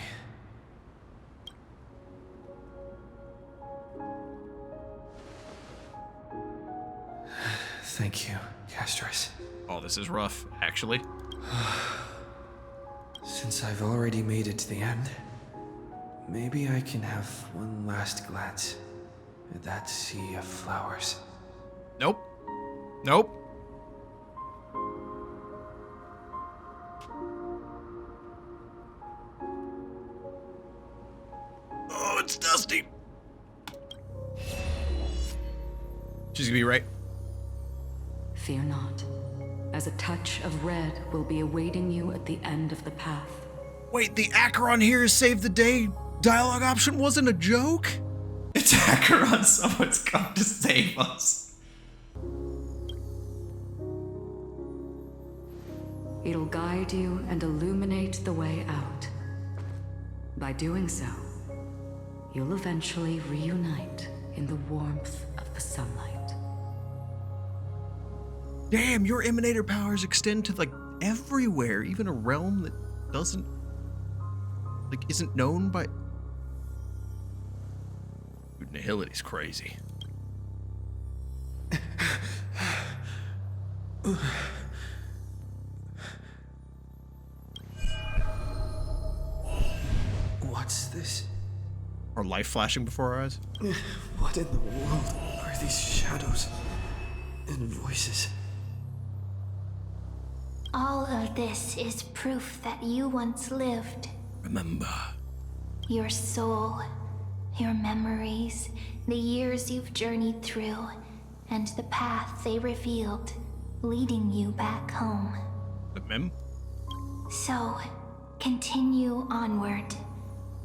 Thank you, Castorice. Oh, this is rough, actually. Since I've already made it to the end, maybe I can have one last glance at that sea of flowers. Nope. Nope. Oh, it's dusty. She's gonna be right. Fear not, as a touch of red will be awaiting you at the end of the path. Wait, the Acheron here save the day dialogue option wasn't a joke? It's Acheron, someone's come to save us. It'll guide you and illuminate the way out. By doing so, you'll eventually reunite in the warmth of the sunlight. Damn, your emanator powers extend to like everywhere, even a realm that doesn't, like, isn't known by. Dude, Nihility's crazy. Or life flashing before our eyes? What in the world are these shadows and voices? All of this is proof that you once lived. Remember. Your soul, your memories, the years you've journeyed through, and the path they revealed, leading you back home. The mem? So, continue onward.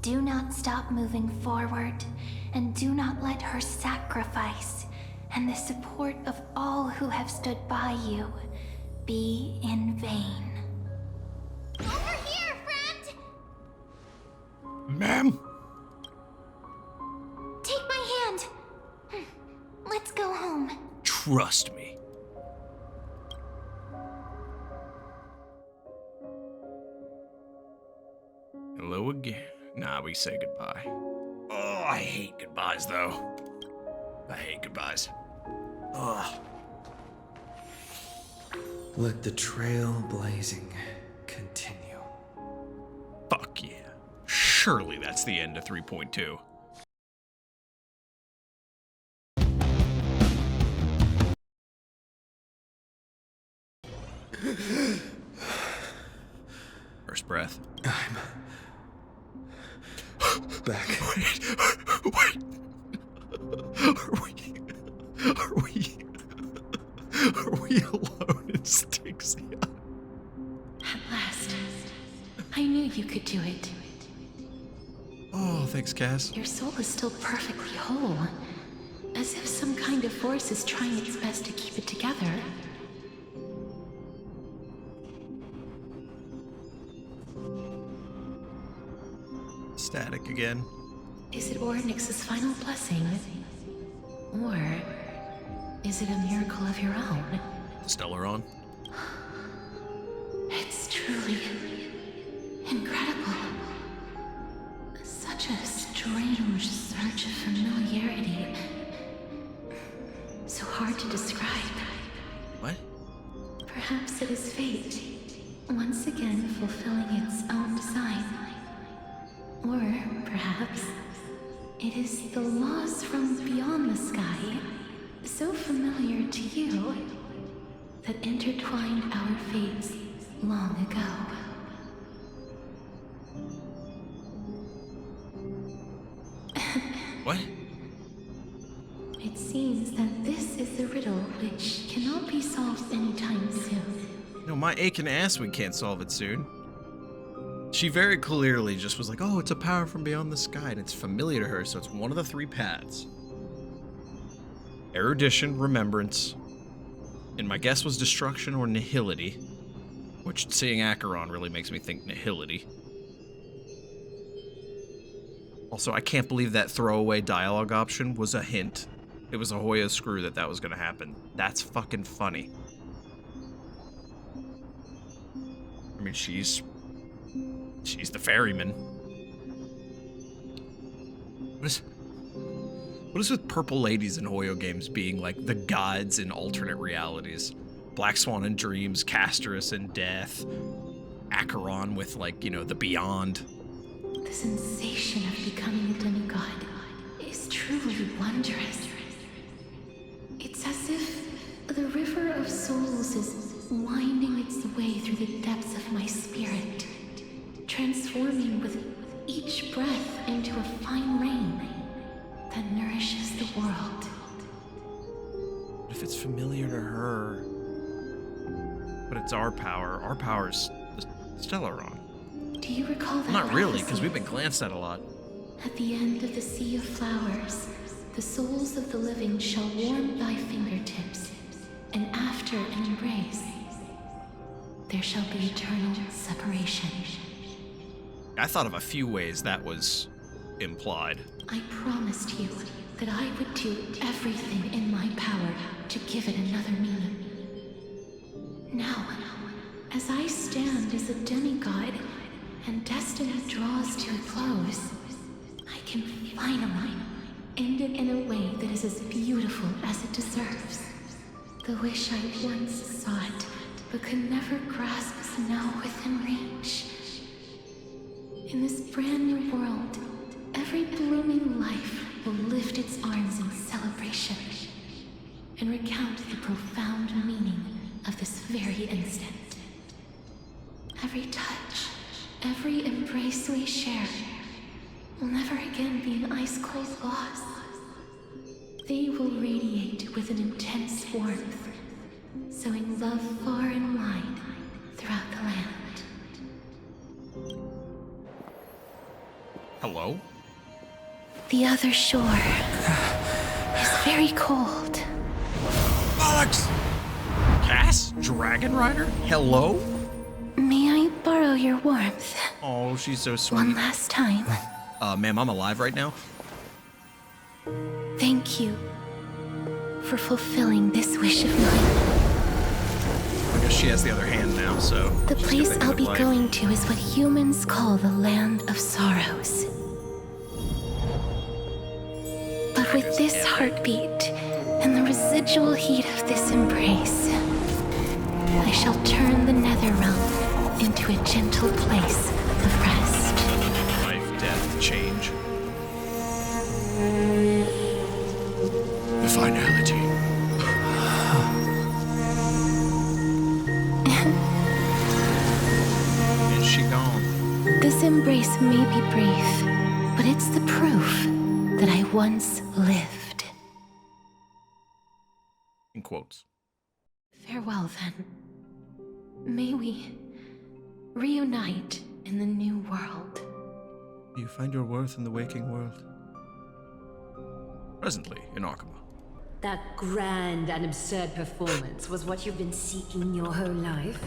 Do not stop moving forward, and do not let her sacrifice and the support of all who have stood by you be in vain. Over here, friend! Ma'am? Take my hand. Let's go home. Trust me. Hello again. Nah, we say goodbye. Oh, I hate goodbyes, though. I hate goodbyes. Ugh. Let the trail blazing continue. Fuck yeah. Surely that's the end of 3.2. First breath. I'm back. Wait. Are we alone in Styxia? At last. I knew you could do it. Oh, thanks, Cass. Your soul is still perfectly whole. As if some kind of force is trying its best to keep it together. Static again. Is it Ornyx's final blessing? Or is it a miracle of your own? Stellaron. It's truly incredible. Such a strange surge of familiarity. So hard to describe. What? Perhaps it is fate, once again fulfilling its own design. Or perhaps it is the laws from beyond the sky, so familiar to you, that intertwined our fates long ago. What? It seems that this is the riddle which cannot be solved anytime soon. No, my aching ass we can't solve it soon. She very clearly just was like, oh, it's a power from beyond the sky, and it's familiar to her, so it's one of the three paths. Erudition, remembrance, and my guess was destruction or nihility, which seeing Acheron really makes me think nihility. Also, I can't believe that throwaway dialogue option was a hint. It was a Hoya screw that was gonna happen. That's fucking funny. I mean, she's the ferryman. What is with purple ladies in Hoyo games being like the gods in alternate realities? Black Swan in dreams, Castorice in death, Acheron with like, you know, the beyond. The sensation of becoming a demigod is truly wondrous. It's as if the river of souls is winding its way through the depths of my spirit, transforming with each breath into a fine rain that nourishes the world. But if it's familiar to her, but it's our power's the Stellaron. Do you recall that? Well, not really, prophecy? because we've been glanced at a lot. At the end of the sea of flowers, the souls of the living shall warm thy fingertips, and after an embrace, there shall be eternal separation. I thought of a few ways that was implied. I promised you that I would do everything in my power to give it another meaning. Now, as I stand as a demigod and destiny draws to a close, I can finally end it in a way that is as beautiful as it deserves. The wish I once sought, but could never grasp is now within reach. In this brand new world, Every blooming life will lift its arms in celebration and recount the profound meaning of this very instant. Every touch, every embrace we share will never again be an ice-cold loss. They will radiate with an intense warmth, sowing love far and wide throughout the land. Hello? The other shore is very cold. Alex! Cass? Dragon Rider? Hello? May I borrow your warmth? Oh, she's so sweet. One last time. Ma'am, I'm alive right now? Thank you for fulfilling this wish of mine. I guess she has the other hand now, so... The she's place gonna I'll end be up life. going to is what humans call the Land of Sorrows. But with this heartbeat and the residual heat of this embrace, I shall turn the nether realm into a gentle place of rest. Life, death, change. The finality. Is she gone? This embrace may be brief, but it's the proof that I once lived. In quotes. Farewell, then. May we reunite in the new world. Do you find your worth in the waking world? Presently, in Arkema. That grand and absurd performance was what you've been seeking your whole life?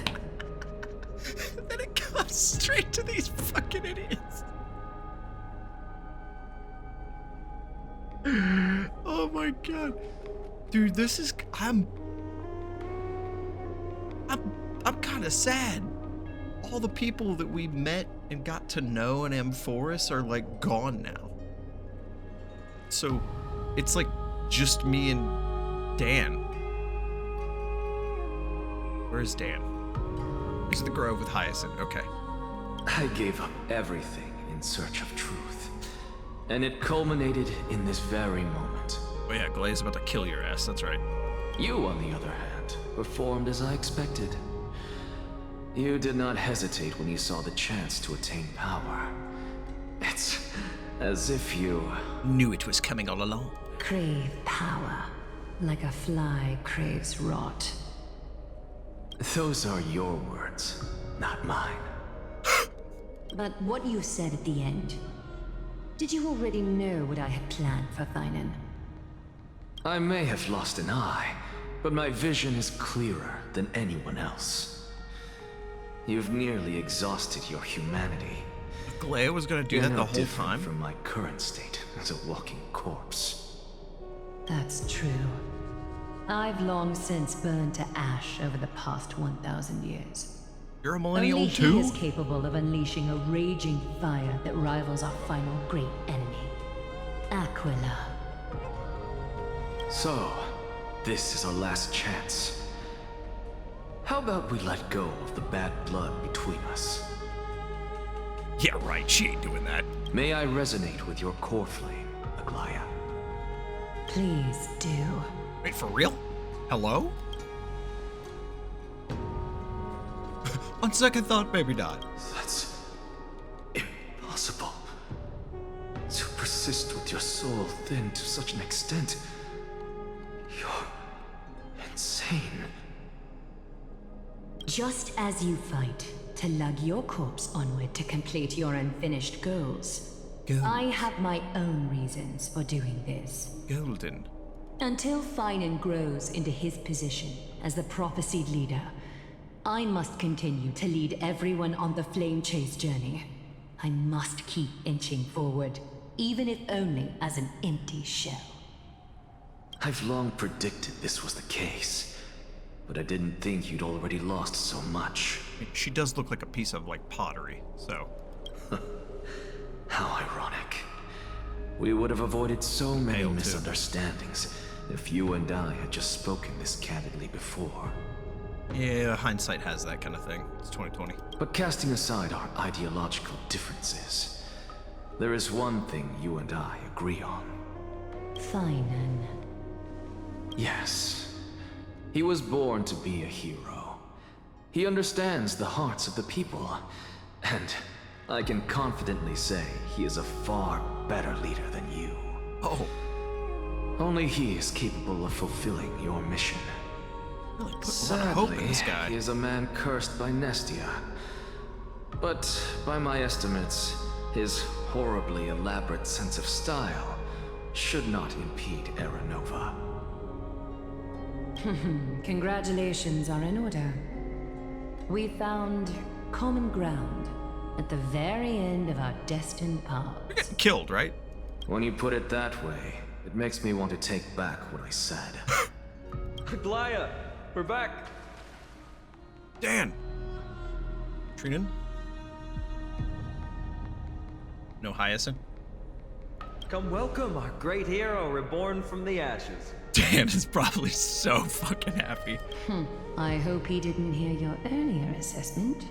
Then it comes straight to these fucking idiots. Oh my god. Dude, this is... I'm kind of sad. All the people that we met and got to know in Amphoreus are like gone now. So it's like just me and Dan. Where's Dan? He's at the Grove with Hyacinth. Okay. I gave up everything in search of truth. And it culminated in this very moment. Oh yeah, Glay's about to kill your ass. That's right. You, on the other hand, performed as I expected. You did not hesitate when you saw the chance to attain power. It's as if you... knew it was coming all along. Crave power, like a fly craves rot. Those are your words, not mine. But what you said at the end, did you already know what I had planned for Thainan? I may have lost an eye, but my vision is clearer than anyone else. You've nearly exhausted your humanity. Glay was gonna do that the whole time? From my current state as a walking corpse. That's true. I've long since burned to ash over the past 1,000 years. You're a millennial Only too? he is capable of unleashing a raging fire that rivals our final great enemy, Aquila. So, this is our last chance. How about we let go of the bad blood between us? Yeah, right. She ain't doing that. May I resonate with your core flame, Aglaya? Please do. Wait, for real? Hello? On second thought, maybe not. That's impossible. To persist with your soul thinned to such an extent. You're insane. Just as you fight to lug your corpse onward to complete your unfinished goals, I have my own reasons for doing this. Golden. Until Thainan grows into his position as the prophesied leader, I must continue to lead everyone on the flame chase journey. I must keep inching forward, even if only as an empty shell. I've long predicted this was the case. But I didn't think you'd already lost so much. She does look like a piece of, like, pottery, so... How ironic. We would have avoided so many misunderstandings if you and I had just spoken this candidly before. Yeah, hindsight has that kind of thing. It's 2020. But casting aside our ideological differences, There is one thing you and I agree on. Finan. Yes. He was born to be a hero. He understands the hearts of the people, and I can confidently say he is a far better leader than you. Oh. Only he is capable of fulfilling your mission. Really put a lot of hope in this guy. He is a man cursed by Nestia. But by my estimates, his horribly elaborate sense of style should not impede Aranova. Congratulations are in order. We found common ground at the very end of our destined path. You're getting killed, right? When you put it that way, it makes me want to take back what I said. Glaya, we're back. Dan. Trinan? No Hyacinth? Come welcome our great hero reborn from the ashes. Dan is probably so fucking happy. I hope he didn't hear your earlier assessment.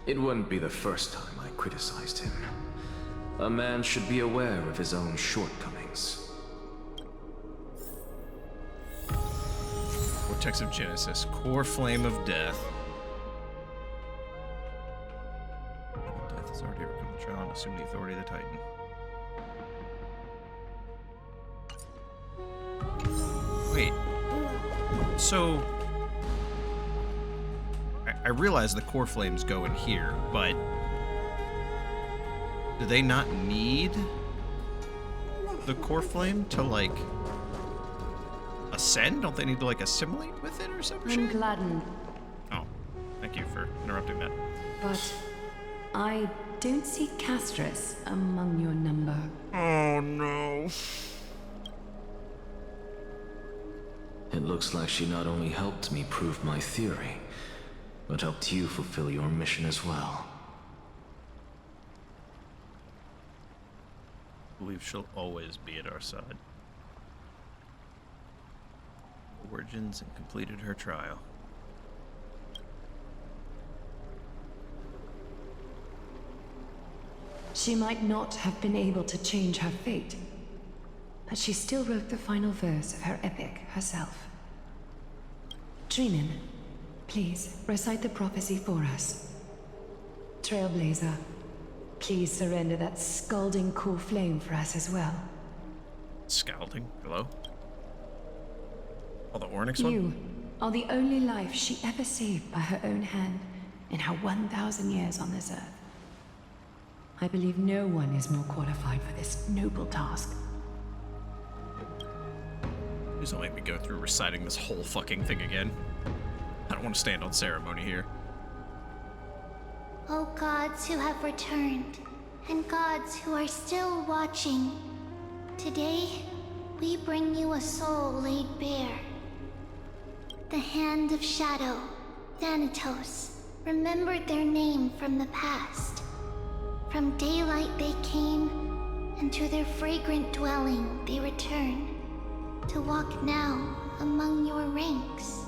It wouldn't be the first time I criticized him. A man should be aware of his own shortcomings. Vortex of Genesis, core flame of death. Death has already overcome the trial and assumed the authority of the Titan. Wait. So I realize the core flames go in here, but do they not need the core flame to, like, ascend? Don't they need to, like, assimilate with it or something? I'm gladdened, Oh, thank you for interrupting that. but I don't see Castorice among your number. Oh, no. It looks like she not only helped me prove my theory, but helped you fulfill your mission as well. I believe she'll always be at our side. Origins and completed her trial. She might not have been able to change her fate, but she still wrote the final verse of her epic herself. Trinan, please recite the prophecy for us. Trailblazer, please surrender that scalding core flame for us as well. Scalding? Hello? Oh, the Ornyx one? You are the only life she ever saved by her own hand in her 1,000 years on this earth. I believe no one is more qualified for this noble task. Please don't make me go through reciting this whole fucking thing again. I don't want to stand on ceremony here. O gods who have returned, and gods who are still watching, today we bring you a soul laid bare. The Hand of Shadow, Thanatos, remembered their name from the past. From daylight they came, and to their fragrant dwelling they return, to walk now among your ranks.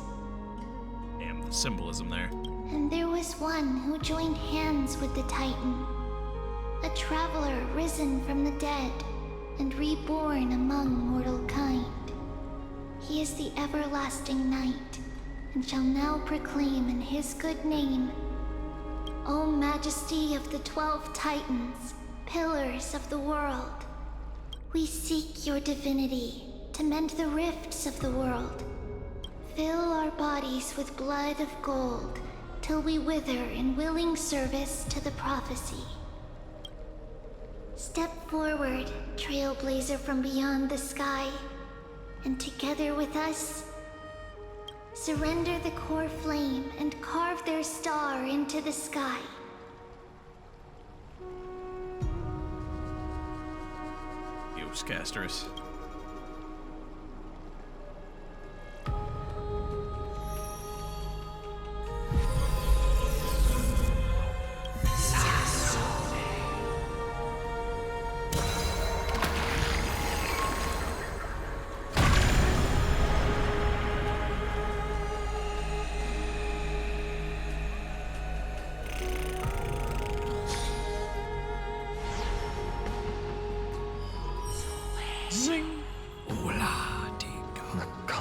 Damn, the symbolism there. And there was one who joined hands with the Titan, a traveler risen from the dead and reborn among mortal kind. He is the everlasting night, and shall now proclaim in his good name, O Majesty of the 12 Titans, pillars of the world, we seek your divinity to mend the rifts of the world. Fill our bodies with blood of gold, till we wither in willing service to the prophecy. Step forward, trailblazer from beyond the sky, and together with us, surrender the core flame and carve their star into the sky. Use Castorice.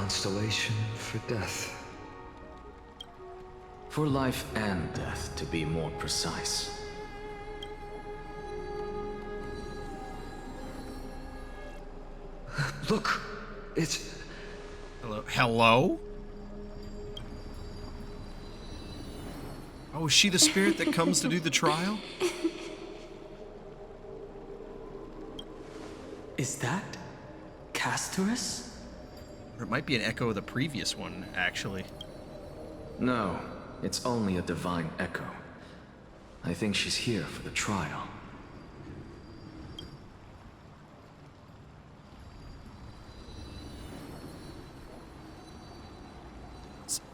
constellation for death. For life and death, to be more precise. Look! It's... Hello? Hello? Oh, is she the spirit that comes to do the trial? Is that Castorice? Or it might be an echo of the previous one, actually. No, it's only a divine echo. I think she's here for the trial.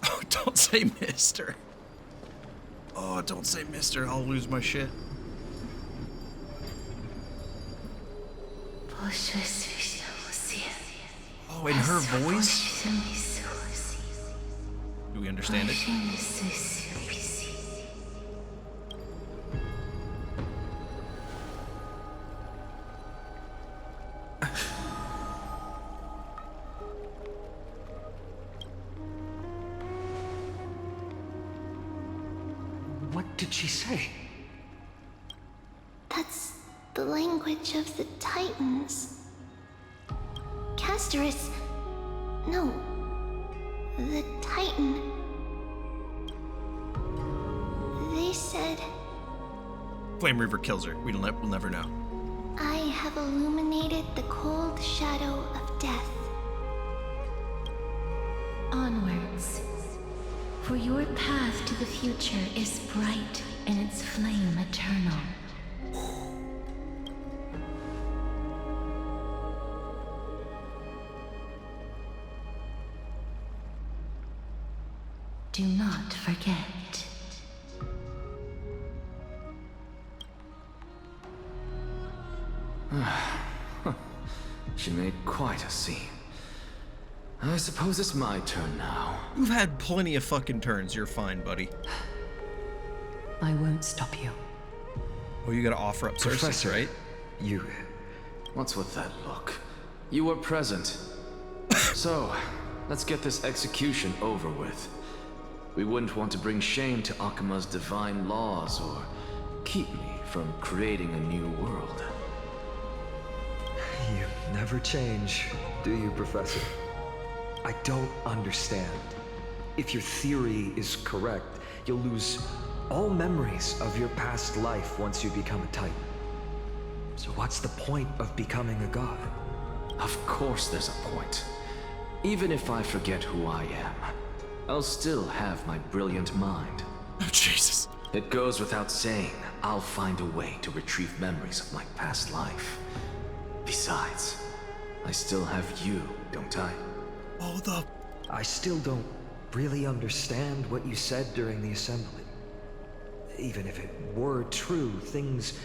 Oh, don't say mister. Oh, don't say mister. I'll lose my shit. Oh, in her voice? Do we understand it? What did she say? That's the language of the Titans. Castorice... No. The Titan. They said... Flame Reaver kills her. We'll never know. I have illuminated the cold shadow of death. Onwards. For your path to the future is bright and its flame eternal. Do not forget. She made quite a scene. I suppose it's my turn now. You've had plenty of fucking turns. You're fine, buddy. I won't stop you. Oh, you gotta offer up services, right? You... What's with that look? You were present. So, let's get this execution over with. We wouldn't want to bring shame to Akima's divine laws or keep me from creating a new world. You never change, do you, Professor? I don't understand. If your theory is correct, you'll lose all memories of your past life once you become a Titan. So what's the point of becoming a god? Of course there's a point. Even if I forget who I am, I'll still have my brilliant mind. Oh, Jesus. It goes without saying, I'll find a way to retrieve memories of my past life. Besides, I still have you, don't I? Oh, I still don't really understand what you said during the assembly. Even if it were true, things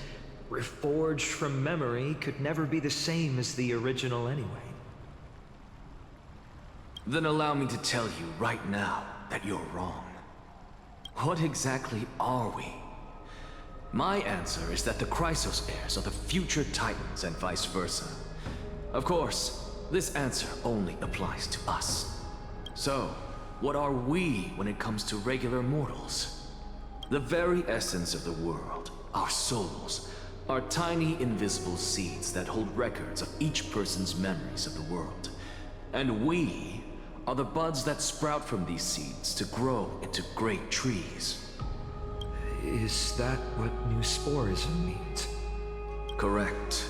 reforged from memory could never be the same as the original anyway. Then allow me to tell you right now that you're wrong. What exactly are we? My answer is that the Chrysos heirs are the future Titans and vice versa. Of course, this answer only applies to us. So, what are we when it comes to regular mortals? The very essence of the world, our souls, are tiny invisible seeds that hold records of each person's memories of the world. And we are the buds that sprout from these seeds to grow into great trees. Is that what new sporism means? Correct.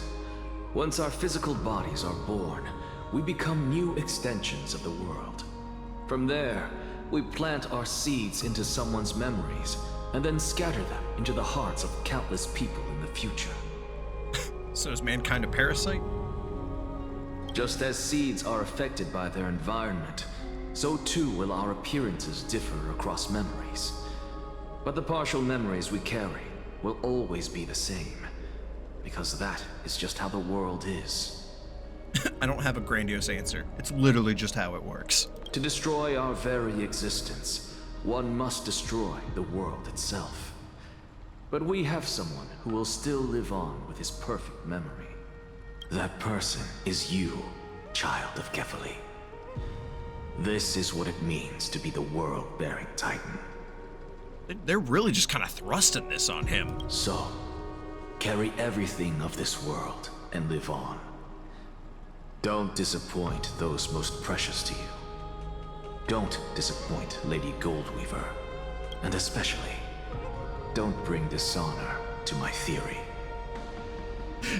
Once our physical bodies are born, we become new extensions of the world. From there, we plant our seeds into someone's memories, and then scatter them into the hearts of countless people in the future. So is mankind a parasite? Just as seeds are affected by their environment, so too will our appearances differ across memories. But the partial memories we carry will always be the same, because that is just how the world is. I don't have a grandiose answer. It's literally just how it works. To destroy our very existence, one must destroy the world itself. But we have someone who will still live on with his perfect memory. That person is you, child of Kefali. This is what it means to be the world-bearing Titan. They're really just kind of thrusting this on him. So, carry everything of this world and live on. Don't disappoint those most precious to you. Don't disappoint Lady Goldweaver. And especially, don't bring dishonor to my theory.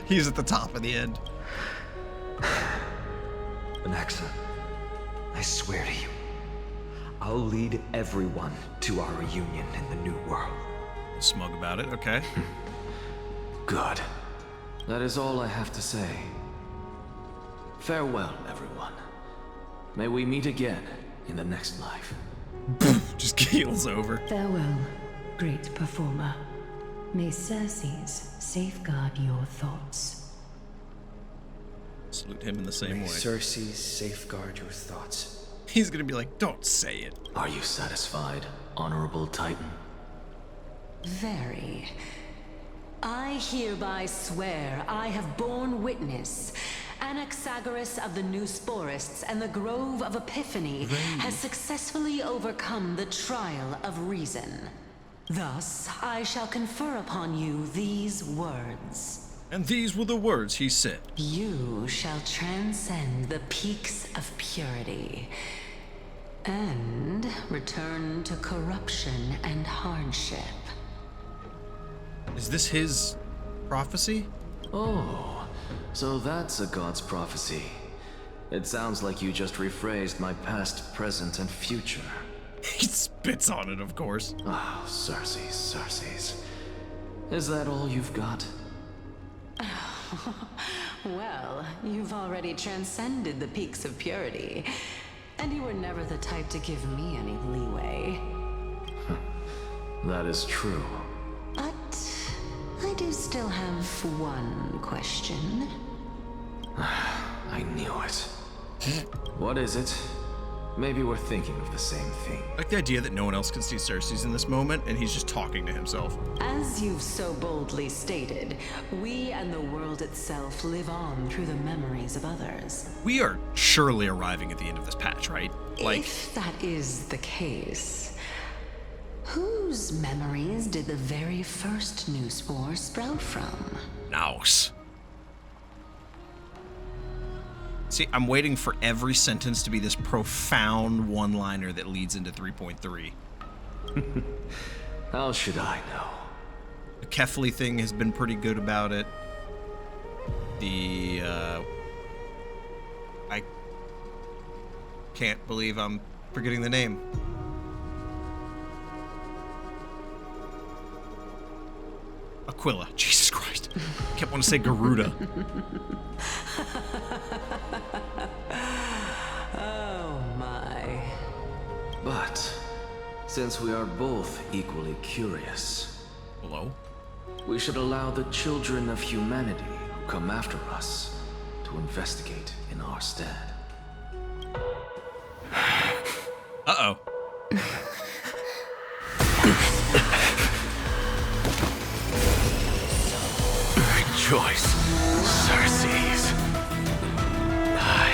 He's at the top of the end. Anaxa, I swear to you, I'll lead everyone to our reunion in the new world. Smug about it, okay. Good. That is all I have to say. Farewell, everyone. May we meet again in the next life. Just keels over. Farewell, great performer. May Circes safeguard your thoughts. Salute him in the same way. Circes safeguard your thoughts. He's gonna be like, don't say it. Are you satisfied, Honorable Titan? Very. I hereby swear I have borne witness. Anaxagoras of the New Sporists and the Grove of Epiphany has successfully overcome the trial of reason. Thus, I shall confer upon you these words. And these were the words he said. You shall transcend the peaks of purity and return to corruption and hardship. Is this his prophecy? Oh, so that's a god's prophecy. It sounds like you just rephrased my past, present, and future. He spits on it, of course. Ah, oh, Circes. Is that all you've got? Well, you've already transcended the peaks of purity, and you were never the type to give me any leeway. That is true. But I do still have one question. I knew it. What is it? Maybe we're thinking of the same thing. I like the idea that no one else can see Circes in this moment, and he's just talking to himself. As you've so boldly stated, we and the world itself live on through the memories of others. We are surely arriving at the end of this patch, right? Like, if that is the case, whose memories did the very first new spore sprout from? Naus. See, I'm waiting for every sentence to be this profound one-liner that leads into 3.3. How should I know? The Kefli thing has been pretty good about it. The, I can't believe I'm forgetting the name. Aquila. Jesus Christ. I kept wanting to say Garuda. Oh my. But since we are both equally curious, hello? We should allow the children of humanity who come after us to investigate in our stead. Uh-oh. Rejoice, Circes. I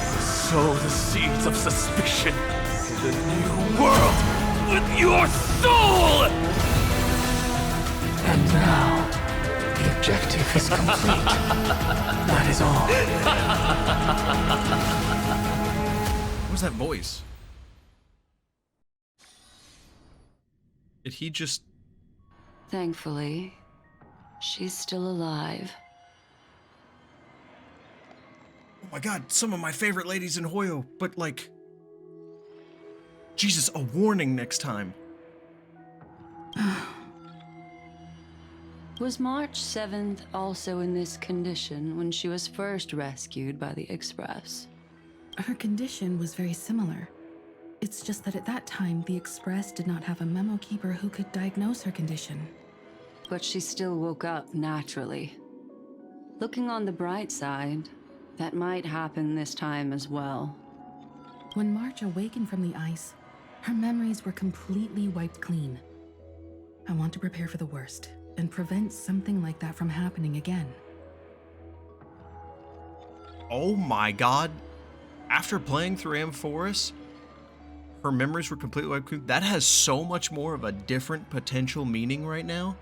sow the seeds of suspicion in the new world with your soul! And now, the objective is complete. That is all. What was that voice? Did he just... Thankfully, she's still alive. Oh my god, some of my favorite ladies in Hoyo, but like... Jesus, a warning next time. Was March 7th also in this condition when she was first rescued by the Express? Her condition was very similar. It's just that at that time, the Express did not have a memo keeper who could diagnose her condition. But she still woke up naturally. Looking on the bright side, that might happen this time as well. When March awakened from the ice, her memories were completely wiped clean. I want to prepare for the worst and prevent something like that from happening again. Oh my god. After playing through amphoreus, her memories were completely wiped. That has so much more of a different potential meaning right now.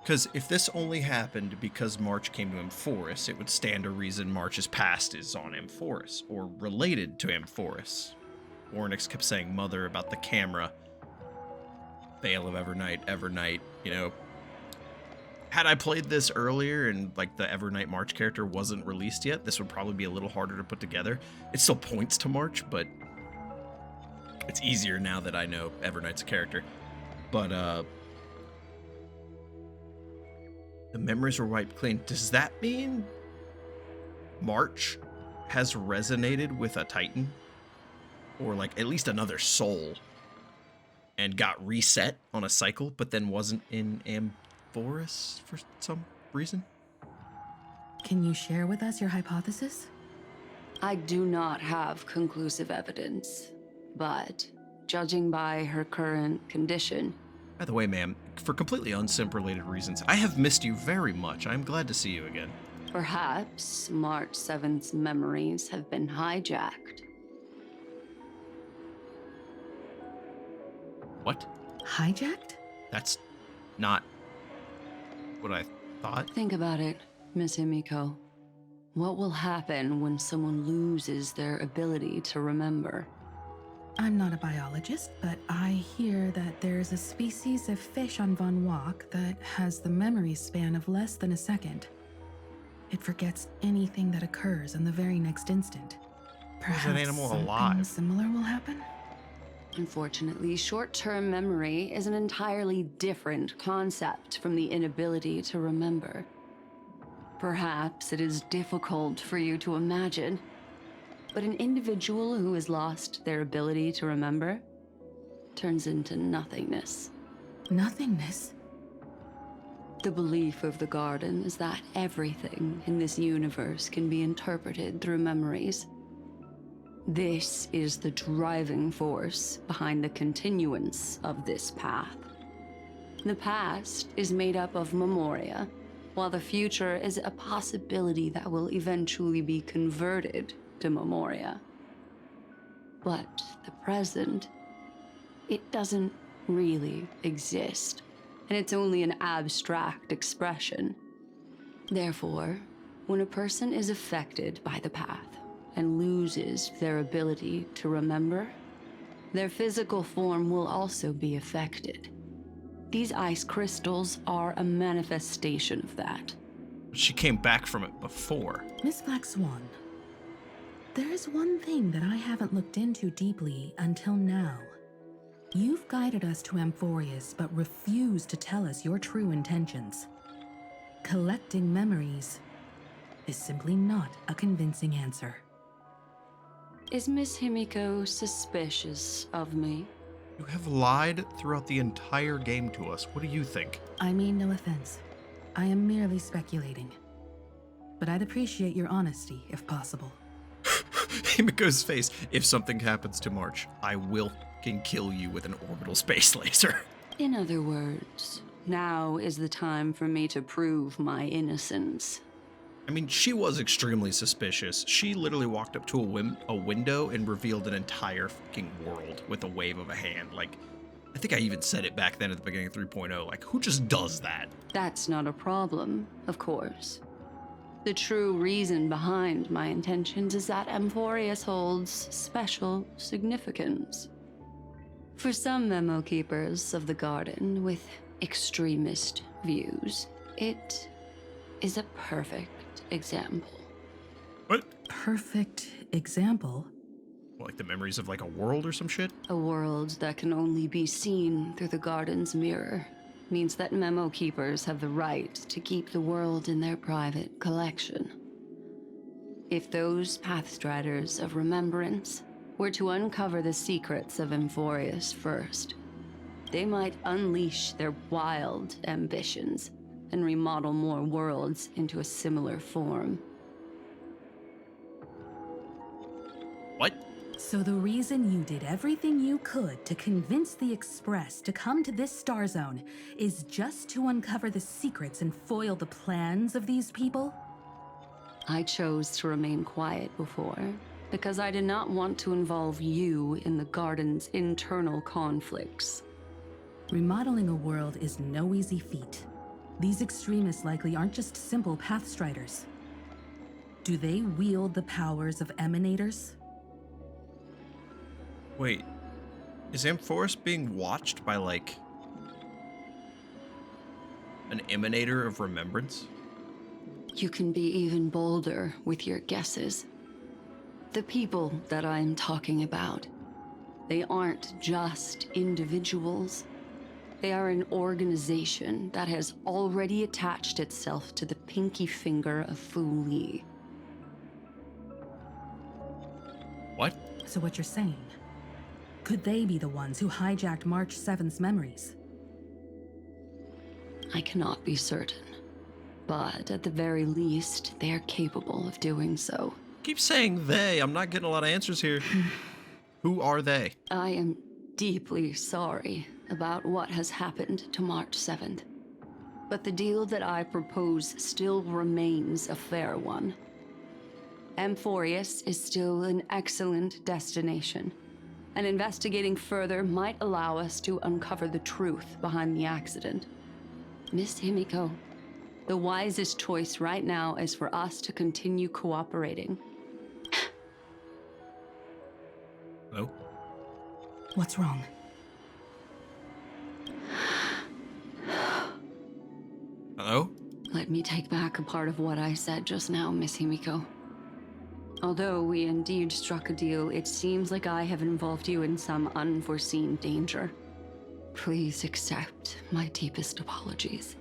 Because if this only happened because March came to amphoreus, it would stand to reason March's past is on amphoreus, or related to amphoreus. Ornyx kept saying mother about the camera. Veil of Evernight, you know. Had I played this earlier and like the Evernight March character wasn't released yet, this would probably be a little harder to put together. It still points to March, but it's easier now that I know Evernight's a character. But the memories were wiped clean. Does that mean March has resonated with a Titan? Or like at least another soul and got reset on a cycle, but then wasn't in amphoreus for some reason? Can you share with us your hypothesis? I do not have conclusive evidence, but judging by her current condition... By the way, ma'am, for completely unsimp-related reasons, I have missed you very much. I'm glad to see you again. Perhaps March 7th's memories have been hijacked. What? Hijacked? That's not what I thought. Think about it, Miss Himiko. What will happen when someone loses their ability to remember? I'm not a biologist, but I hear that there's a species of fish on Von Walk that has the memory span of less than a second. It forgets anything that occurs in the very next instant. Perhaps that animal something alive? similar will happen? Unfortunately, short-term memory is an entirely different concept from the inability to remember. Perhaps it is difficult for you to imagine, but an individual who has lost their ability to remember turns into nothingness. Nothingness? The belief of the Garden is that everything in this universe can be interpreted through memories. This is the driving force behind the continuance of this path. The past is made up of memoria, while the future is a possibility that will eventually be converted to memoria. But the present, it doesn't really exist, and it's only an abstract expression. Therefore, when a person is affected by the path and loses their ability to remember, their physical form will also be affected. These ice crystals are a manifestation of that. She came back from it before. Miss Black Swan, there is one thing that I haven't looked into deeply until now. You've guided us to amphoreus, but refused to tell us your true intentions. Collecting memories is simply not a convincing answer. Is Miss Himiko suspicious of me? You have lied throughout the entire game to us. What do you think? I mean no offense. I am merely speculating. But I'd appreciate your honesty, if possible. Himiko's face. If something happens to March, I will fucking kill you with an orbital space laser. In other words, now is the time for me to prove my innocence. I mean, she was extremely suspicious. She literally walked up to a window and revealed an entire fucking world with a wave of a hand. Like, I think I even said it back then at the beginning of 3.0. Like, who just does that? That's not a problem, of course. The true reason behind my intentions is that amphoreus holds special significance. For some memo keepers of the Garden with extremist views, it is a perfect example. What? Perfect example? Like the memories of like a world or some shit? A world that can only be seen through the Garden's mirror means that memo keepers have the right to keep the world in their private collection. If those pathstriders of remembrance were to uncover the secrets of amphoreus first, they might unleash their wild ambitions and remodel more worlds into a similar form. What? So the reason you did everything you could to convince the Express to come to this star zone is just to uncover the secrets and foil the plans of these people? I chose to remain quiet before, because I did not want to involve you in the Garden's internal conflicts. Remodeling a world is no easy feat. These extremists likely aren't just simple pathstriders. Do they wield the powers of emanators? Wait, is amphoreus being watched by, like, an emanator of remembrance? You can be even bolder with your guesses. The people that I'm talking about, they aren't just individuals. They are an organization that has already attached itself to the pinky finger of Fu Li. What? So what you're saying, could they be the ones who hijacked March 7th's memories? I cannot be certain, but at the very least, they are capable of doing so. Keep saying they. I'm not getting a lot of answers here. Who are they? I am deeply sorry about what has happened to March 7th. But the deal that I propose still remains a fair one. Amphoreus is still an excellent destination, and investigating further might allow us to uncover the truth behind the accident. Miss Himiko, the wisest choice right now is for us to continue cooperating. Hello? What's wrong? Hello? Let me take back a part of what I said just now, Miss Himiko. Although we indeed struck a deal, it seems like I have involved you in some unforeseen danger. Please accept my deepest apologies.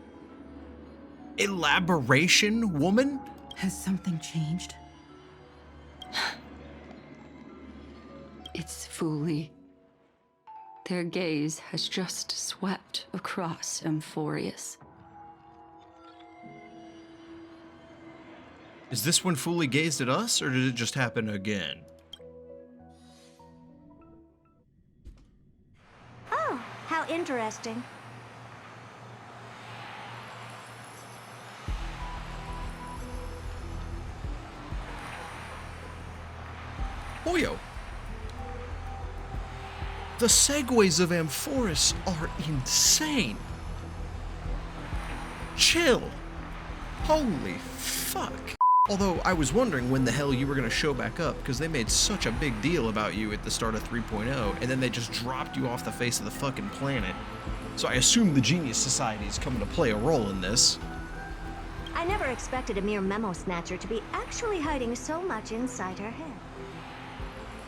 Elaboration, woman? Has something changed? It's Fu Li. Their gaze has just swept across Amphoreus. Is this when Fu Li gazed at us, or did it just happen again? Oh, how interesting. Boyo! The segues of amphoreus are insane. Chill. Holy fuck. Although I was wondering when the hell you were going to show back up, because they made such a big deal about you at the start of 3.0, and then they just dropped you off the face of the fucking planet. So I assume the Genius Society is coming to play a role in this. I never expected a mere memo snatcher to be actually hiding so much inside her head.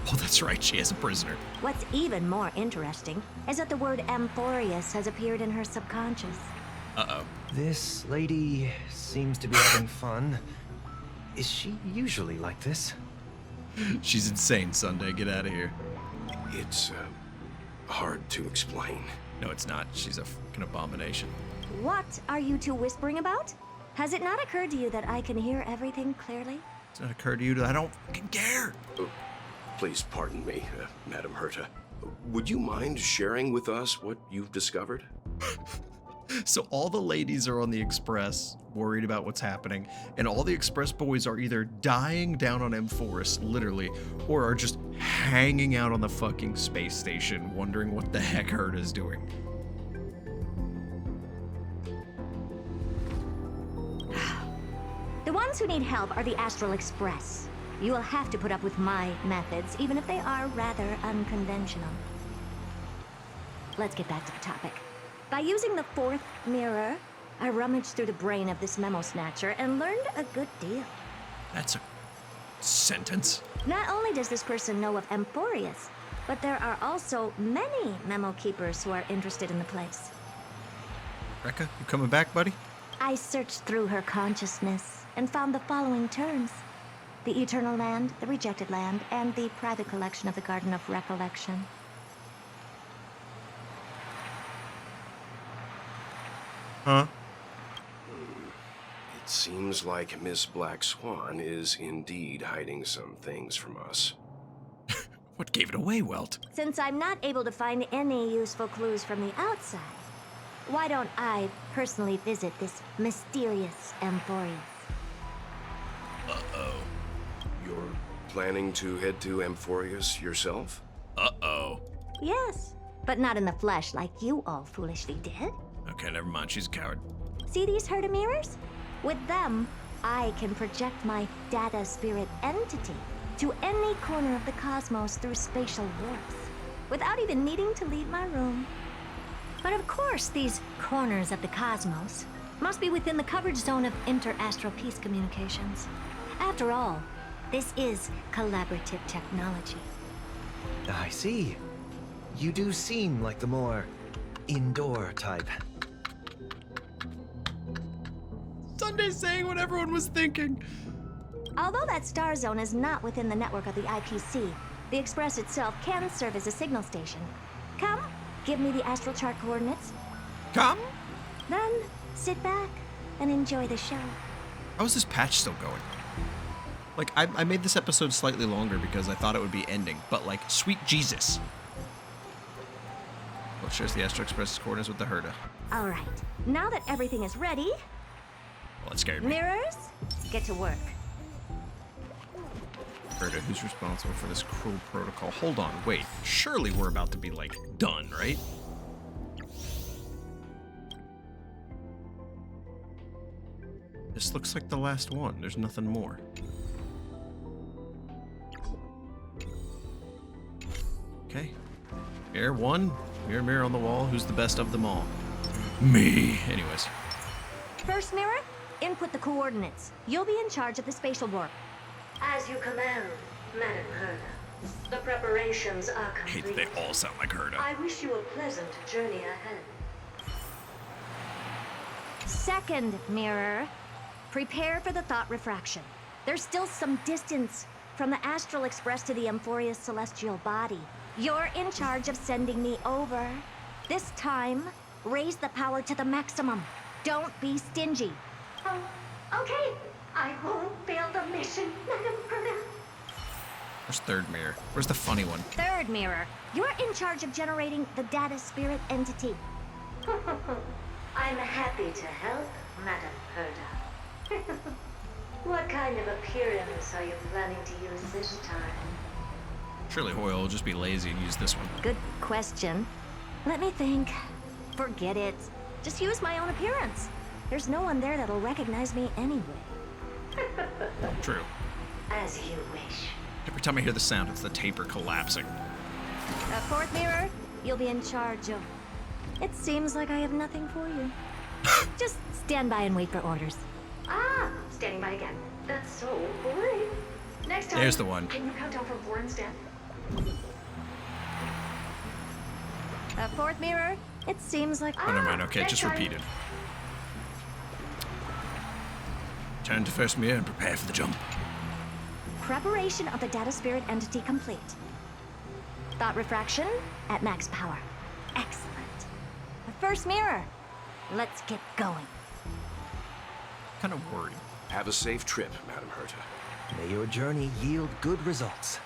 Oh, that's right, she is a prisoner. What's even more interesting is that the word amphoreus has appeared in her subconscious. Uh-oh. This lady seems to be having fun. Is she usually like this? She's insane, Sunday. Get out of here. It's hard to explain. No, it's not. She's a fucking abomination. What are you two whispering about? Has it not occurred to you that I can hear everything clearly? It's not occurred to you that I don't fucking care. Please pardon me, Madam Herta. Would you mind sharing with us what you've discovered? So all the ladies are on the Express, worried about what's happening, and all the Express boys are either dying down on amphoreus, literally, or are just hanging out on the fucking space station, wondering what the heck Herta's doing. The ones who need help are the Astral Express. You will have to put up with my methods, even if they are rather unconventional. Let's get back to the topic. By using the fourth mirror, I rummaged through the brain of this memo snatcher and learned a good deal. That's a sentence. Not only does this person know of amphoreus, but there are also many memo keepers who are interested in the place. Rekka, you coming back, buddy? I searched through her consciousness and found the following terms: the Eternal Land, the Rejected Land, and the private collection of the Garden of Recollection. Huh? It seems like Miss Black Swan is indeed hiding some things from us. What gave it away, Welt? Since I'm not able to find any useful clues from the outside, why don't I personally visit this mysterious amphoreus? Uh-oh. You're planning to head to Amphoreus yourself? Uh-oh. Yes, but not in the flesh like you all foolishly did. Okay, never mind. She's a coward. See these Herta mirrors? With them, I can project my data spirit entity to any corner of the cosmos through spatial warps, without even needing to leave my room. But of course, these corners of the cosmos must be within the coverage zone of inter-astral peace communications. After all, this is collaborative technology. I see. You do seem like the more indoor type. Sunday's saying what everyone was thinking. Although that star zone is not within the network of the IPC, the Express itself can serve as a signal station. Come, give me the astral chart coordinates. Come? Then, sit back and enjoy the show. How is this patch still going? Like, I made this episode slightly longer because I thought it would be ending, but like, sweet Jesus. Well, it shares the Astro Express's coordinates with the Herta. All right, now that everything is ready, Well, that scared me. mirrors, get to work. Herta, who's responsible for this cruel protocol? Hold on, wait. Surely we're about to be, like, done, right? This looks like the last one. There's nothing more. Okay. Mirror one. Mirror, mirror on the wall. Who's the best of them all? Me. Anyways. First mirror, input the coordinates. You'll be in charge of the spatial warp. As you command, Madam Herta. The preparations are I hate complete. that they all sound like Herta. I wish you a pleasant journey ahead. Second mirror, prepare for the thought refraction. There's still some distance from the Astral Express to the amphoreus celestial body. You're in charge of sending me over. This time, raise the power to the maximum. Don't be stingy. Oh, okay. I won't fail the mission, Madam Herta. Where's third mirror? Where's the funny one? Third mirror, you're in charge of generating the data spirit entity. I'm happy to help, Madam Herta. What kind of appearance are you planning to use this time? Surely Hoyle will just be lazy and use this one. Good question. Let me think. Forget it. Just use my own appearance. There's no one there that'll recognize me anyway. True. As you wish. Every time I hear the sound, it's the taper collapsing. Fourth mirror, you'll be in charge of... It seems like I have nothing for you. Just stand by and wait for orders. Ah, standing by again. That's so boring. Next time, There's the one. Can you count down from Warren's death? Fourth mirror, it seems like... Oh, never mind. Okay, just repeat it. Turn to first mirror and prepare for the jump. Preparation of the data spirit entity complete. Thought refraction at max power. Excellent. The first mirror. Let's get going. Kind of worried. Have a safe trip, Madam Herta. May your journey yield good results.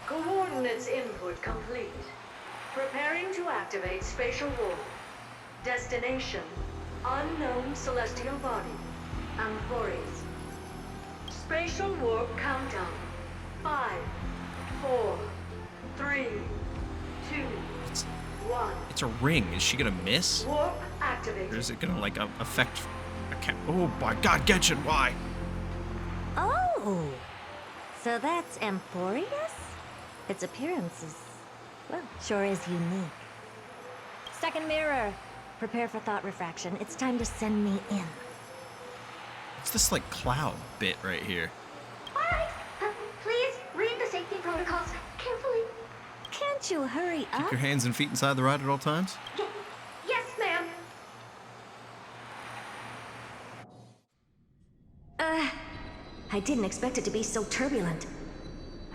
Coordinates input complete. Preparing to activate spatial warp. Destination, unknown celestial body. Amphoreus. Spatial warp countdown. 5, 4, 3, 2, 1. It's a ring. Is she gonna miss? Warp activated. Or is it gonna, like, affect a cat? Oh my god, Genshin, why? Oh! So that's Amphoreus? Its appearance is, well, sure is unique. Second mirror. Prepare for thought refraction. It's time to send me in. It's this, like, cloud bit right here. Alright, please read the safety protocols carefully. Can't you hurry up? Keep your hands and feet inside the ride at all times. Yes, ma'am. I didn't expect it to be so turbulent.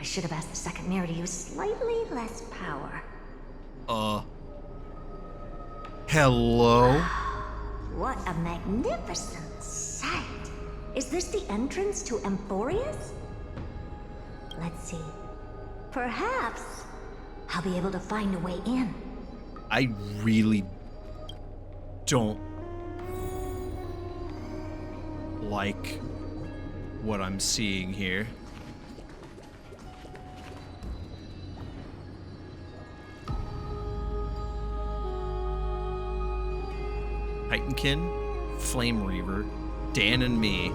I should have asked the second mirror to use slightly less power. Hello? What a magnificent sight. Is this the entrance to Amphoreus? Let's see. Perhaps I'll be able to find a way in. I really don't like what I'm seeing here. Titankin, Flame Reaver, Dan and me.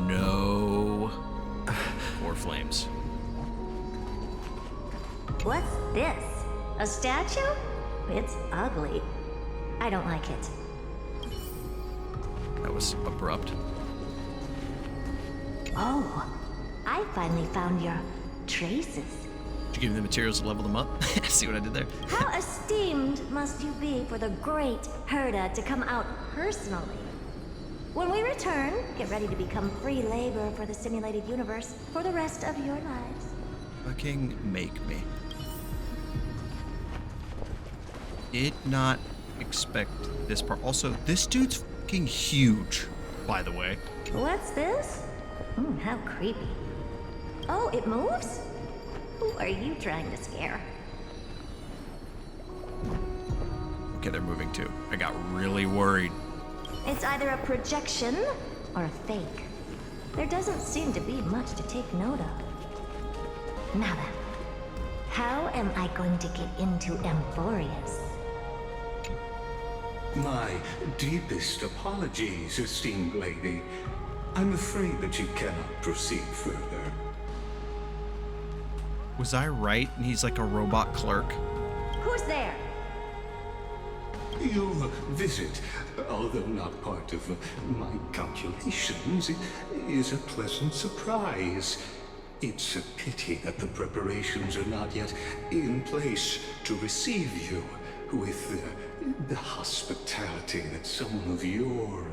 No more flames. What's this? A statue? It's ugly. I don't like it. That was abrupt. Oh, I finally found your traces. Did you give me the materials to level them up? See what I did there? How esteemed must you be for the great Herda to come out personally? When we return, get ready to become free labor for the simulated universe for the rest of your lives. Fucking make me. Did not expect this part. Also, this dude's fucking huge, by the way. What's this? How creepy. Oh, it moves? Who are you trying to scare? Okay, they're moving too. I got really worried. It's either a projection or a fake. There doesn't seem to be much to take note of. Now then, how am I going to get into amphoreus? My deepest apologies, esteemed lady. I'm afraid that you cannot proceed further. Was I right? And he's like a robot clerk. Who's there? Your visit, although not part of my calculations, is a pleasant surprise. It's a pity that the preparations are not yet in place to receive you with the hospitality that someone of your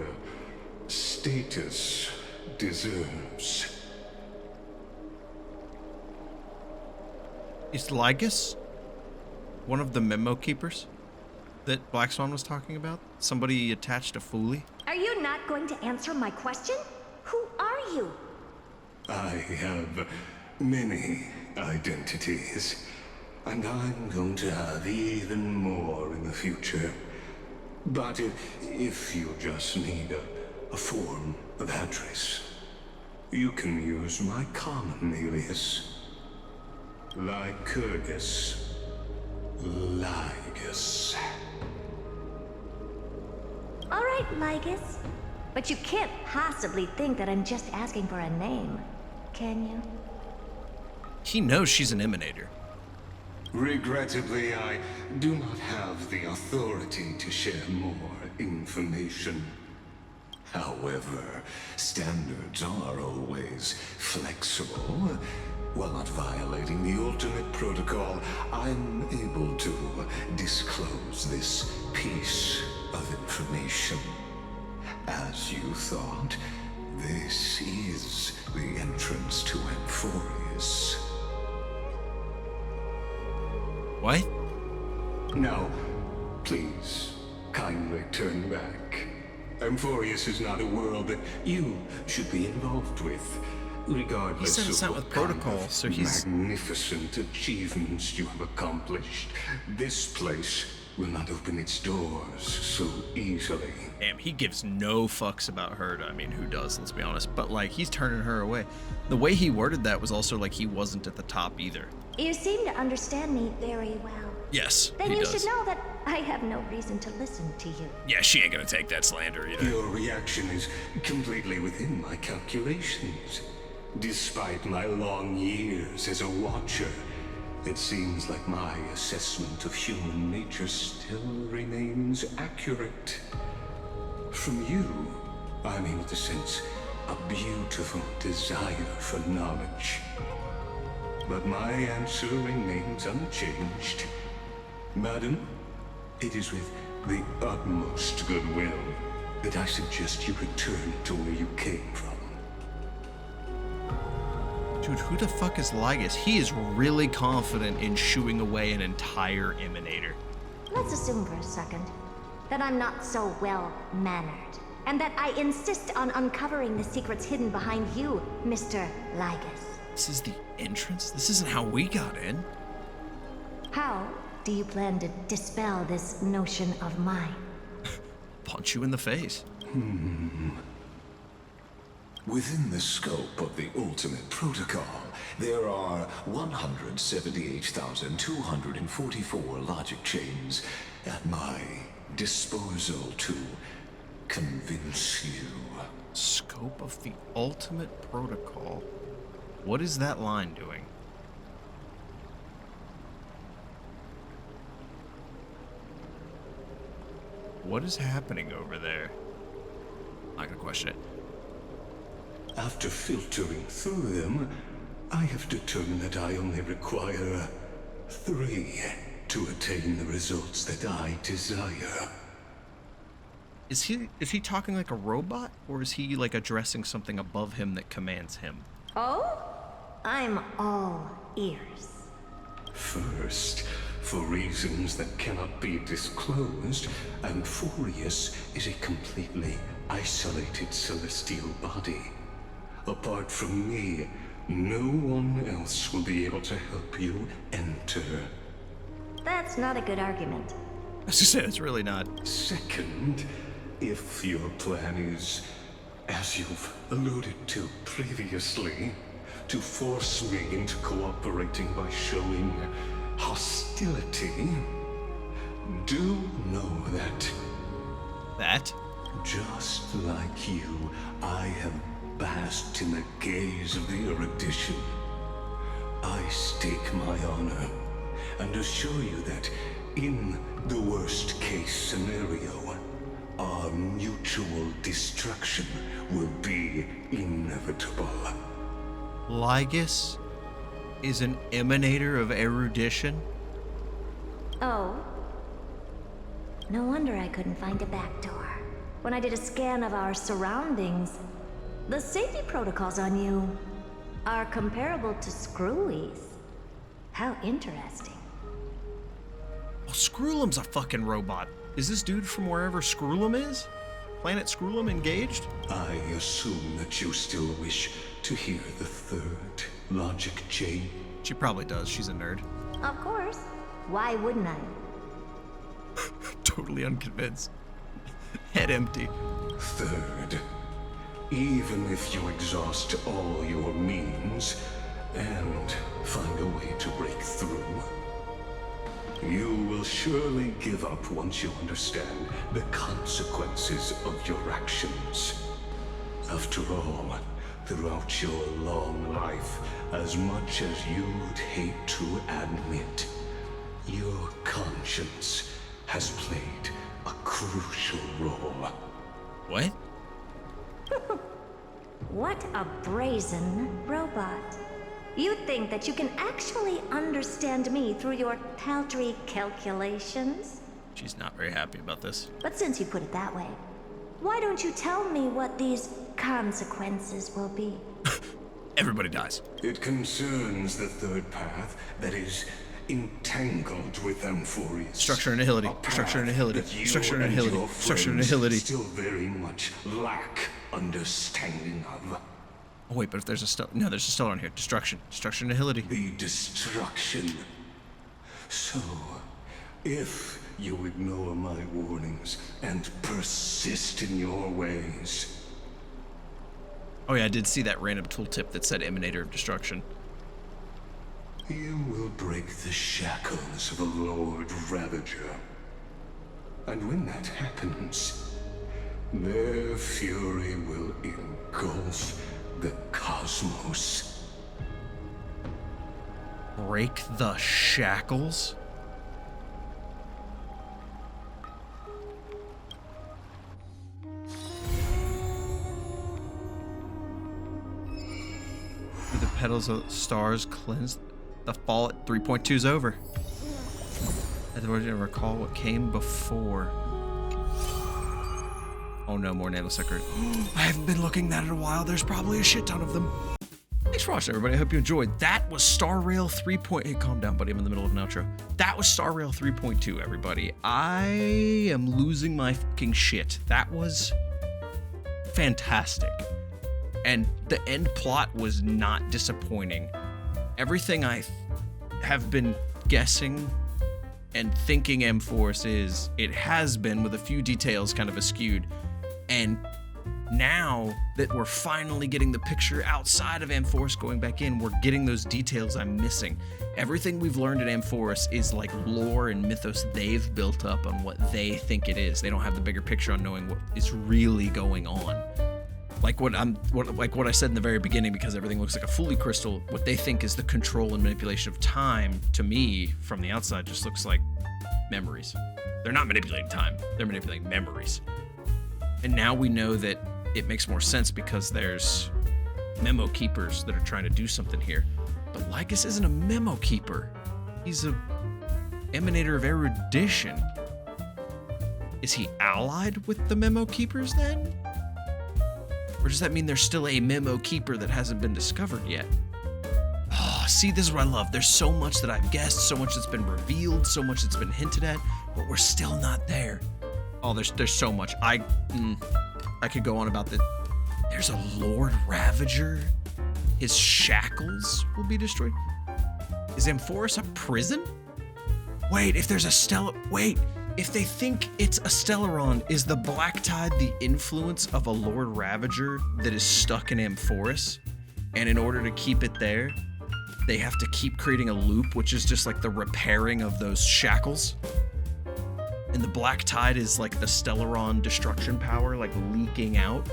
status deserves. Is Lygus one of the memo keepers that Black Swan was talking about? Somebody attached to Fooly? Are you not going to answer my question? Who are you? I have many identities, and I'm going to have even more in the future. But if you just need a form of address, you can use my common alias. Lycurgus. Lygus. All right, Lygus. But you can't possibly think that I'm just asking for a name, can you? He knows she's an emanator. Regrettably, I do not have the authority to share more information. However, standards are always flexible. While not violating the ultimate protocol, I'm able to disclose this piece of information. As you thought, this is the entrance to Amphoreus. What? Now, please, kindly turn back. Amphoreus is not a world that you should be involved with. Regardless he said it's of not what with protocol, kind of so he's magnificent achievements you have accomplished, this place will not open its doors so easily. Damn, he gives no fucks about her. I mean, who does, let's be honest. But, like, he's turning her away. The way he worded that was also like he wasn't at the top either. You seem to understand me very well. Yes, Then he you does. should know that I have no reason to listen to you. Yeah, she ain't gonna take that slander either. Your reaction is completely within my calculations. Despite my long years as a watcher, it seems like my assessment of human nature still remains accurate. From you, I'm able to sense a beautiful desire for knowledge. But my answer remains unchanged. Madam, it is with the utmost goodwill that I suggest you return to where you came from. Dude, who the fuck is Lygus? He is really confident in shooing away an entire emanator. Let's assume for a second that I'm not so well-mannered, and that I insist on uncovering the secrets hidden behind you, Mr. Lygus. This is the entrance? This isn't how we got in. How do you plan to dispel this notion of mine? Punch you in the face. Within the scope of the Ultimate Protocol, there are 178,244 logic chains at my disposal to convince you. Scope of the Ultimate Protocol? What is that line doing? What is happening over there? I'm not gonna question it. After filtering through them, I have determined that I only require 3 to attain the results that I desire. Is he talking like a robot, or is he like addressing something above him that commands him? Oh? I'm all ears. First, for reasons that cannot be disclosed, Amphoreus is a completely isolated celestial body. Apart from me, no one else will be able to help you enter. That's not a good argument. I was just saying, it's really not. Second, if your plan is, as you've alluded to previously, to force me into cooperating by showing hostility, do know that... That? Just like you, I have basked in the gaze of the erudition. I stake my honor and assure you that in the worst case scenario, our mutual destruction will be inevitable. Lygus is an emanator of erudition? Oh? No wonder I couldn't find a back door. When I did a scan of our surroundings, the safety protocols on you are comparable to Screwy's. How interesting. Well, Screwlum's a fucking robot. Is this dude from wherever Screwlum is? Planet Screwlum engaged? I assume that you still wish to hear the third logic chain. She probably does. She's a nerd. Of course. Why wouldn't I? Totally unconvinced. Head empty. Third, even if you exhaust all your means and find a way to break through, you will surely give up once you understand the consequences of your actions. After all, throughout your long life, as much as you'd hate to admit, your conscience has played a crucial role. What? What a brazen robot. You think that you can actually understand me through your paltry calculations? She's not very happy about this. But since you put it that way, why don't you tell me what these consequences will be? Everybody dies. It concerns the third path that is entangled with Amphoreus. Structure nihility. Structure nihility. Structure nihility. Structure nihility. Still very much lack understanding of. Oh wait, but if there's a no, there's a still on here. Destruction. Structure nihility. The destruction. So, if you ignore my warnings and persist in your ways. Oh yeah, I did see that random tooltip that said Emanator of Destruction. You will break the shackles of a Lord Ravager. And when that happens, their fury will engulf the cosmos. Break the shackles? Do the petals of stars cleanse the fall at 3.2's over? I don't recall what came before. Oh no, more nanosecret. I haven't been looking at it in a while. There's probably a shit ton of them. Thanks for watching, everybody. I hope you enjoyed. That was Starrail 3. Hey, calm down, buddy. I'm in the middle of an outro. That was Starrail 3.2, everybody. I am losing my fucking shit. That was fantastic. And the end plot was not disappointing. Everything I have been guessing and thinking M-Force is, it has been, with a few details kind of askewed. And now that we're finally getting the picture outside of Amphoreus going back in, we're getting those details I'm missing. Everything we've learned at Amphoreus is like lore and mythos they've built up on what they think it is. They don't have the bigger picture on knowing what is really going on. Like what I said in the very beginning, because everything looks like a Fully crystal, what they think is the control and manipulation of time, to me, from the outside, just looks like memories. They're not manipulating time, they're manipulating memories. And now we know that it makes more sense because there's memo keepers that are trying to do something here. But Lycus isn't a memo keeper. He's a emanator of erudition. Is he allied with the memo keepers then? Or does that mean there's still a memo keeper that hasn't been discovered yet? Oh, see, this is what I love. There's so much that I've guessed, so much that's been revealed, so much that's been hinted at, but we're still not there. Oh, there's so much. I could go on about that. There's a Lord Ravager. His shackles will be destroyed. Is Amphoreus a prison? Wait, if there's a if they think it's a Stellaron, is the Black Tide the influence of a Lord Ravager that is stuck in Amphoreus? And in order to keep it there, they have to keep creating a loop, which is just like the repairing of those shackles. And the Black Tide is like the Stellaron destruction power, like leaking out.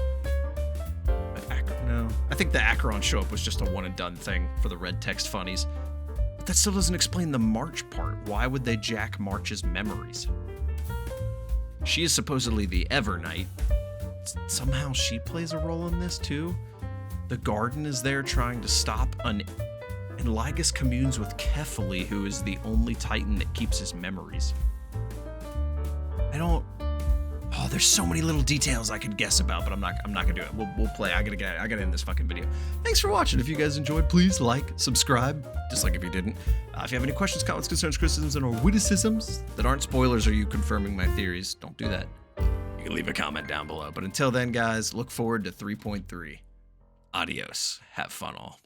No, I think the Acheron show up was just a one and done thing for the red text funnies. But that still doesn't explain the March part. Why would they jack March's memories? She is supposedly the Evernight. Somehow she plays a role in this too. The Garden is there trying to stop and Lygus communes with Kefali, who is the only Titan that keeps his memories. Oh, there's so many little details I could guess about, but I'm not gonna do it. We'll play. I gotta end this fucking video. Thanks for watching. If you guys enjoyed, please like, subscribe, dislike if you didn't. If you have any questions, comments, concerns, criticisms, and or witticisms that aren't spoilers or you confirming my theories, don't do that. You can leave a comment down below. But until then, guys, look forward to 3.3. Adios. Have fun all.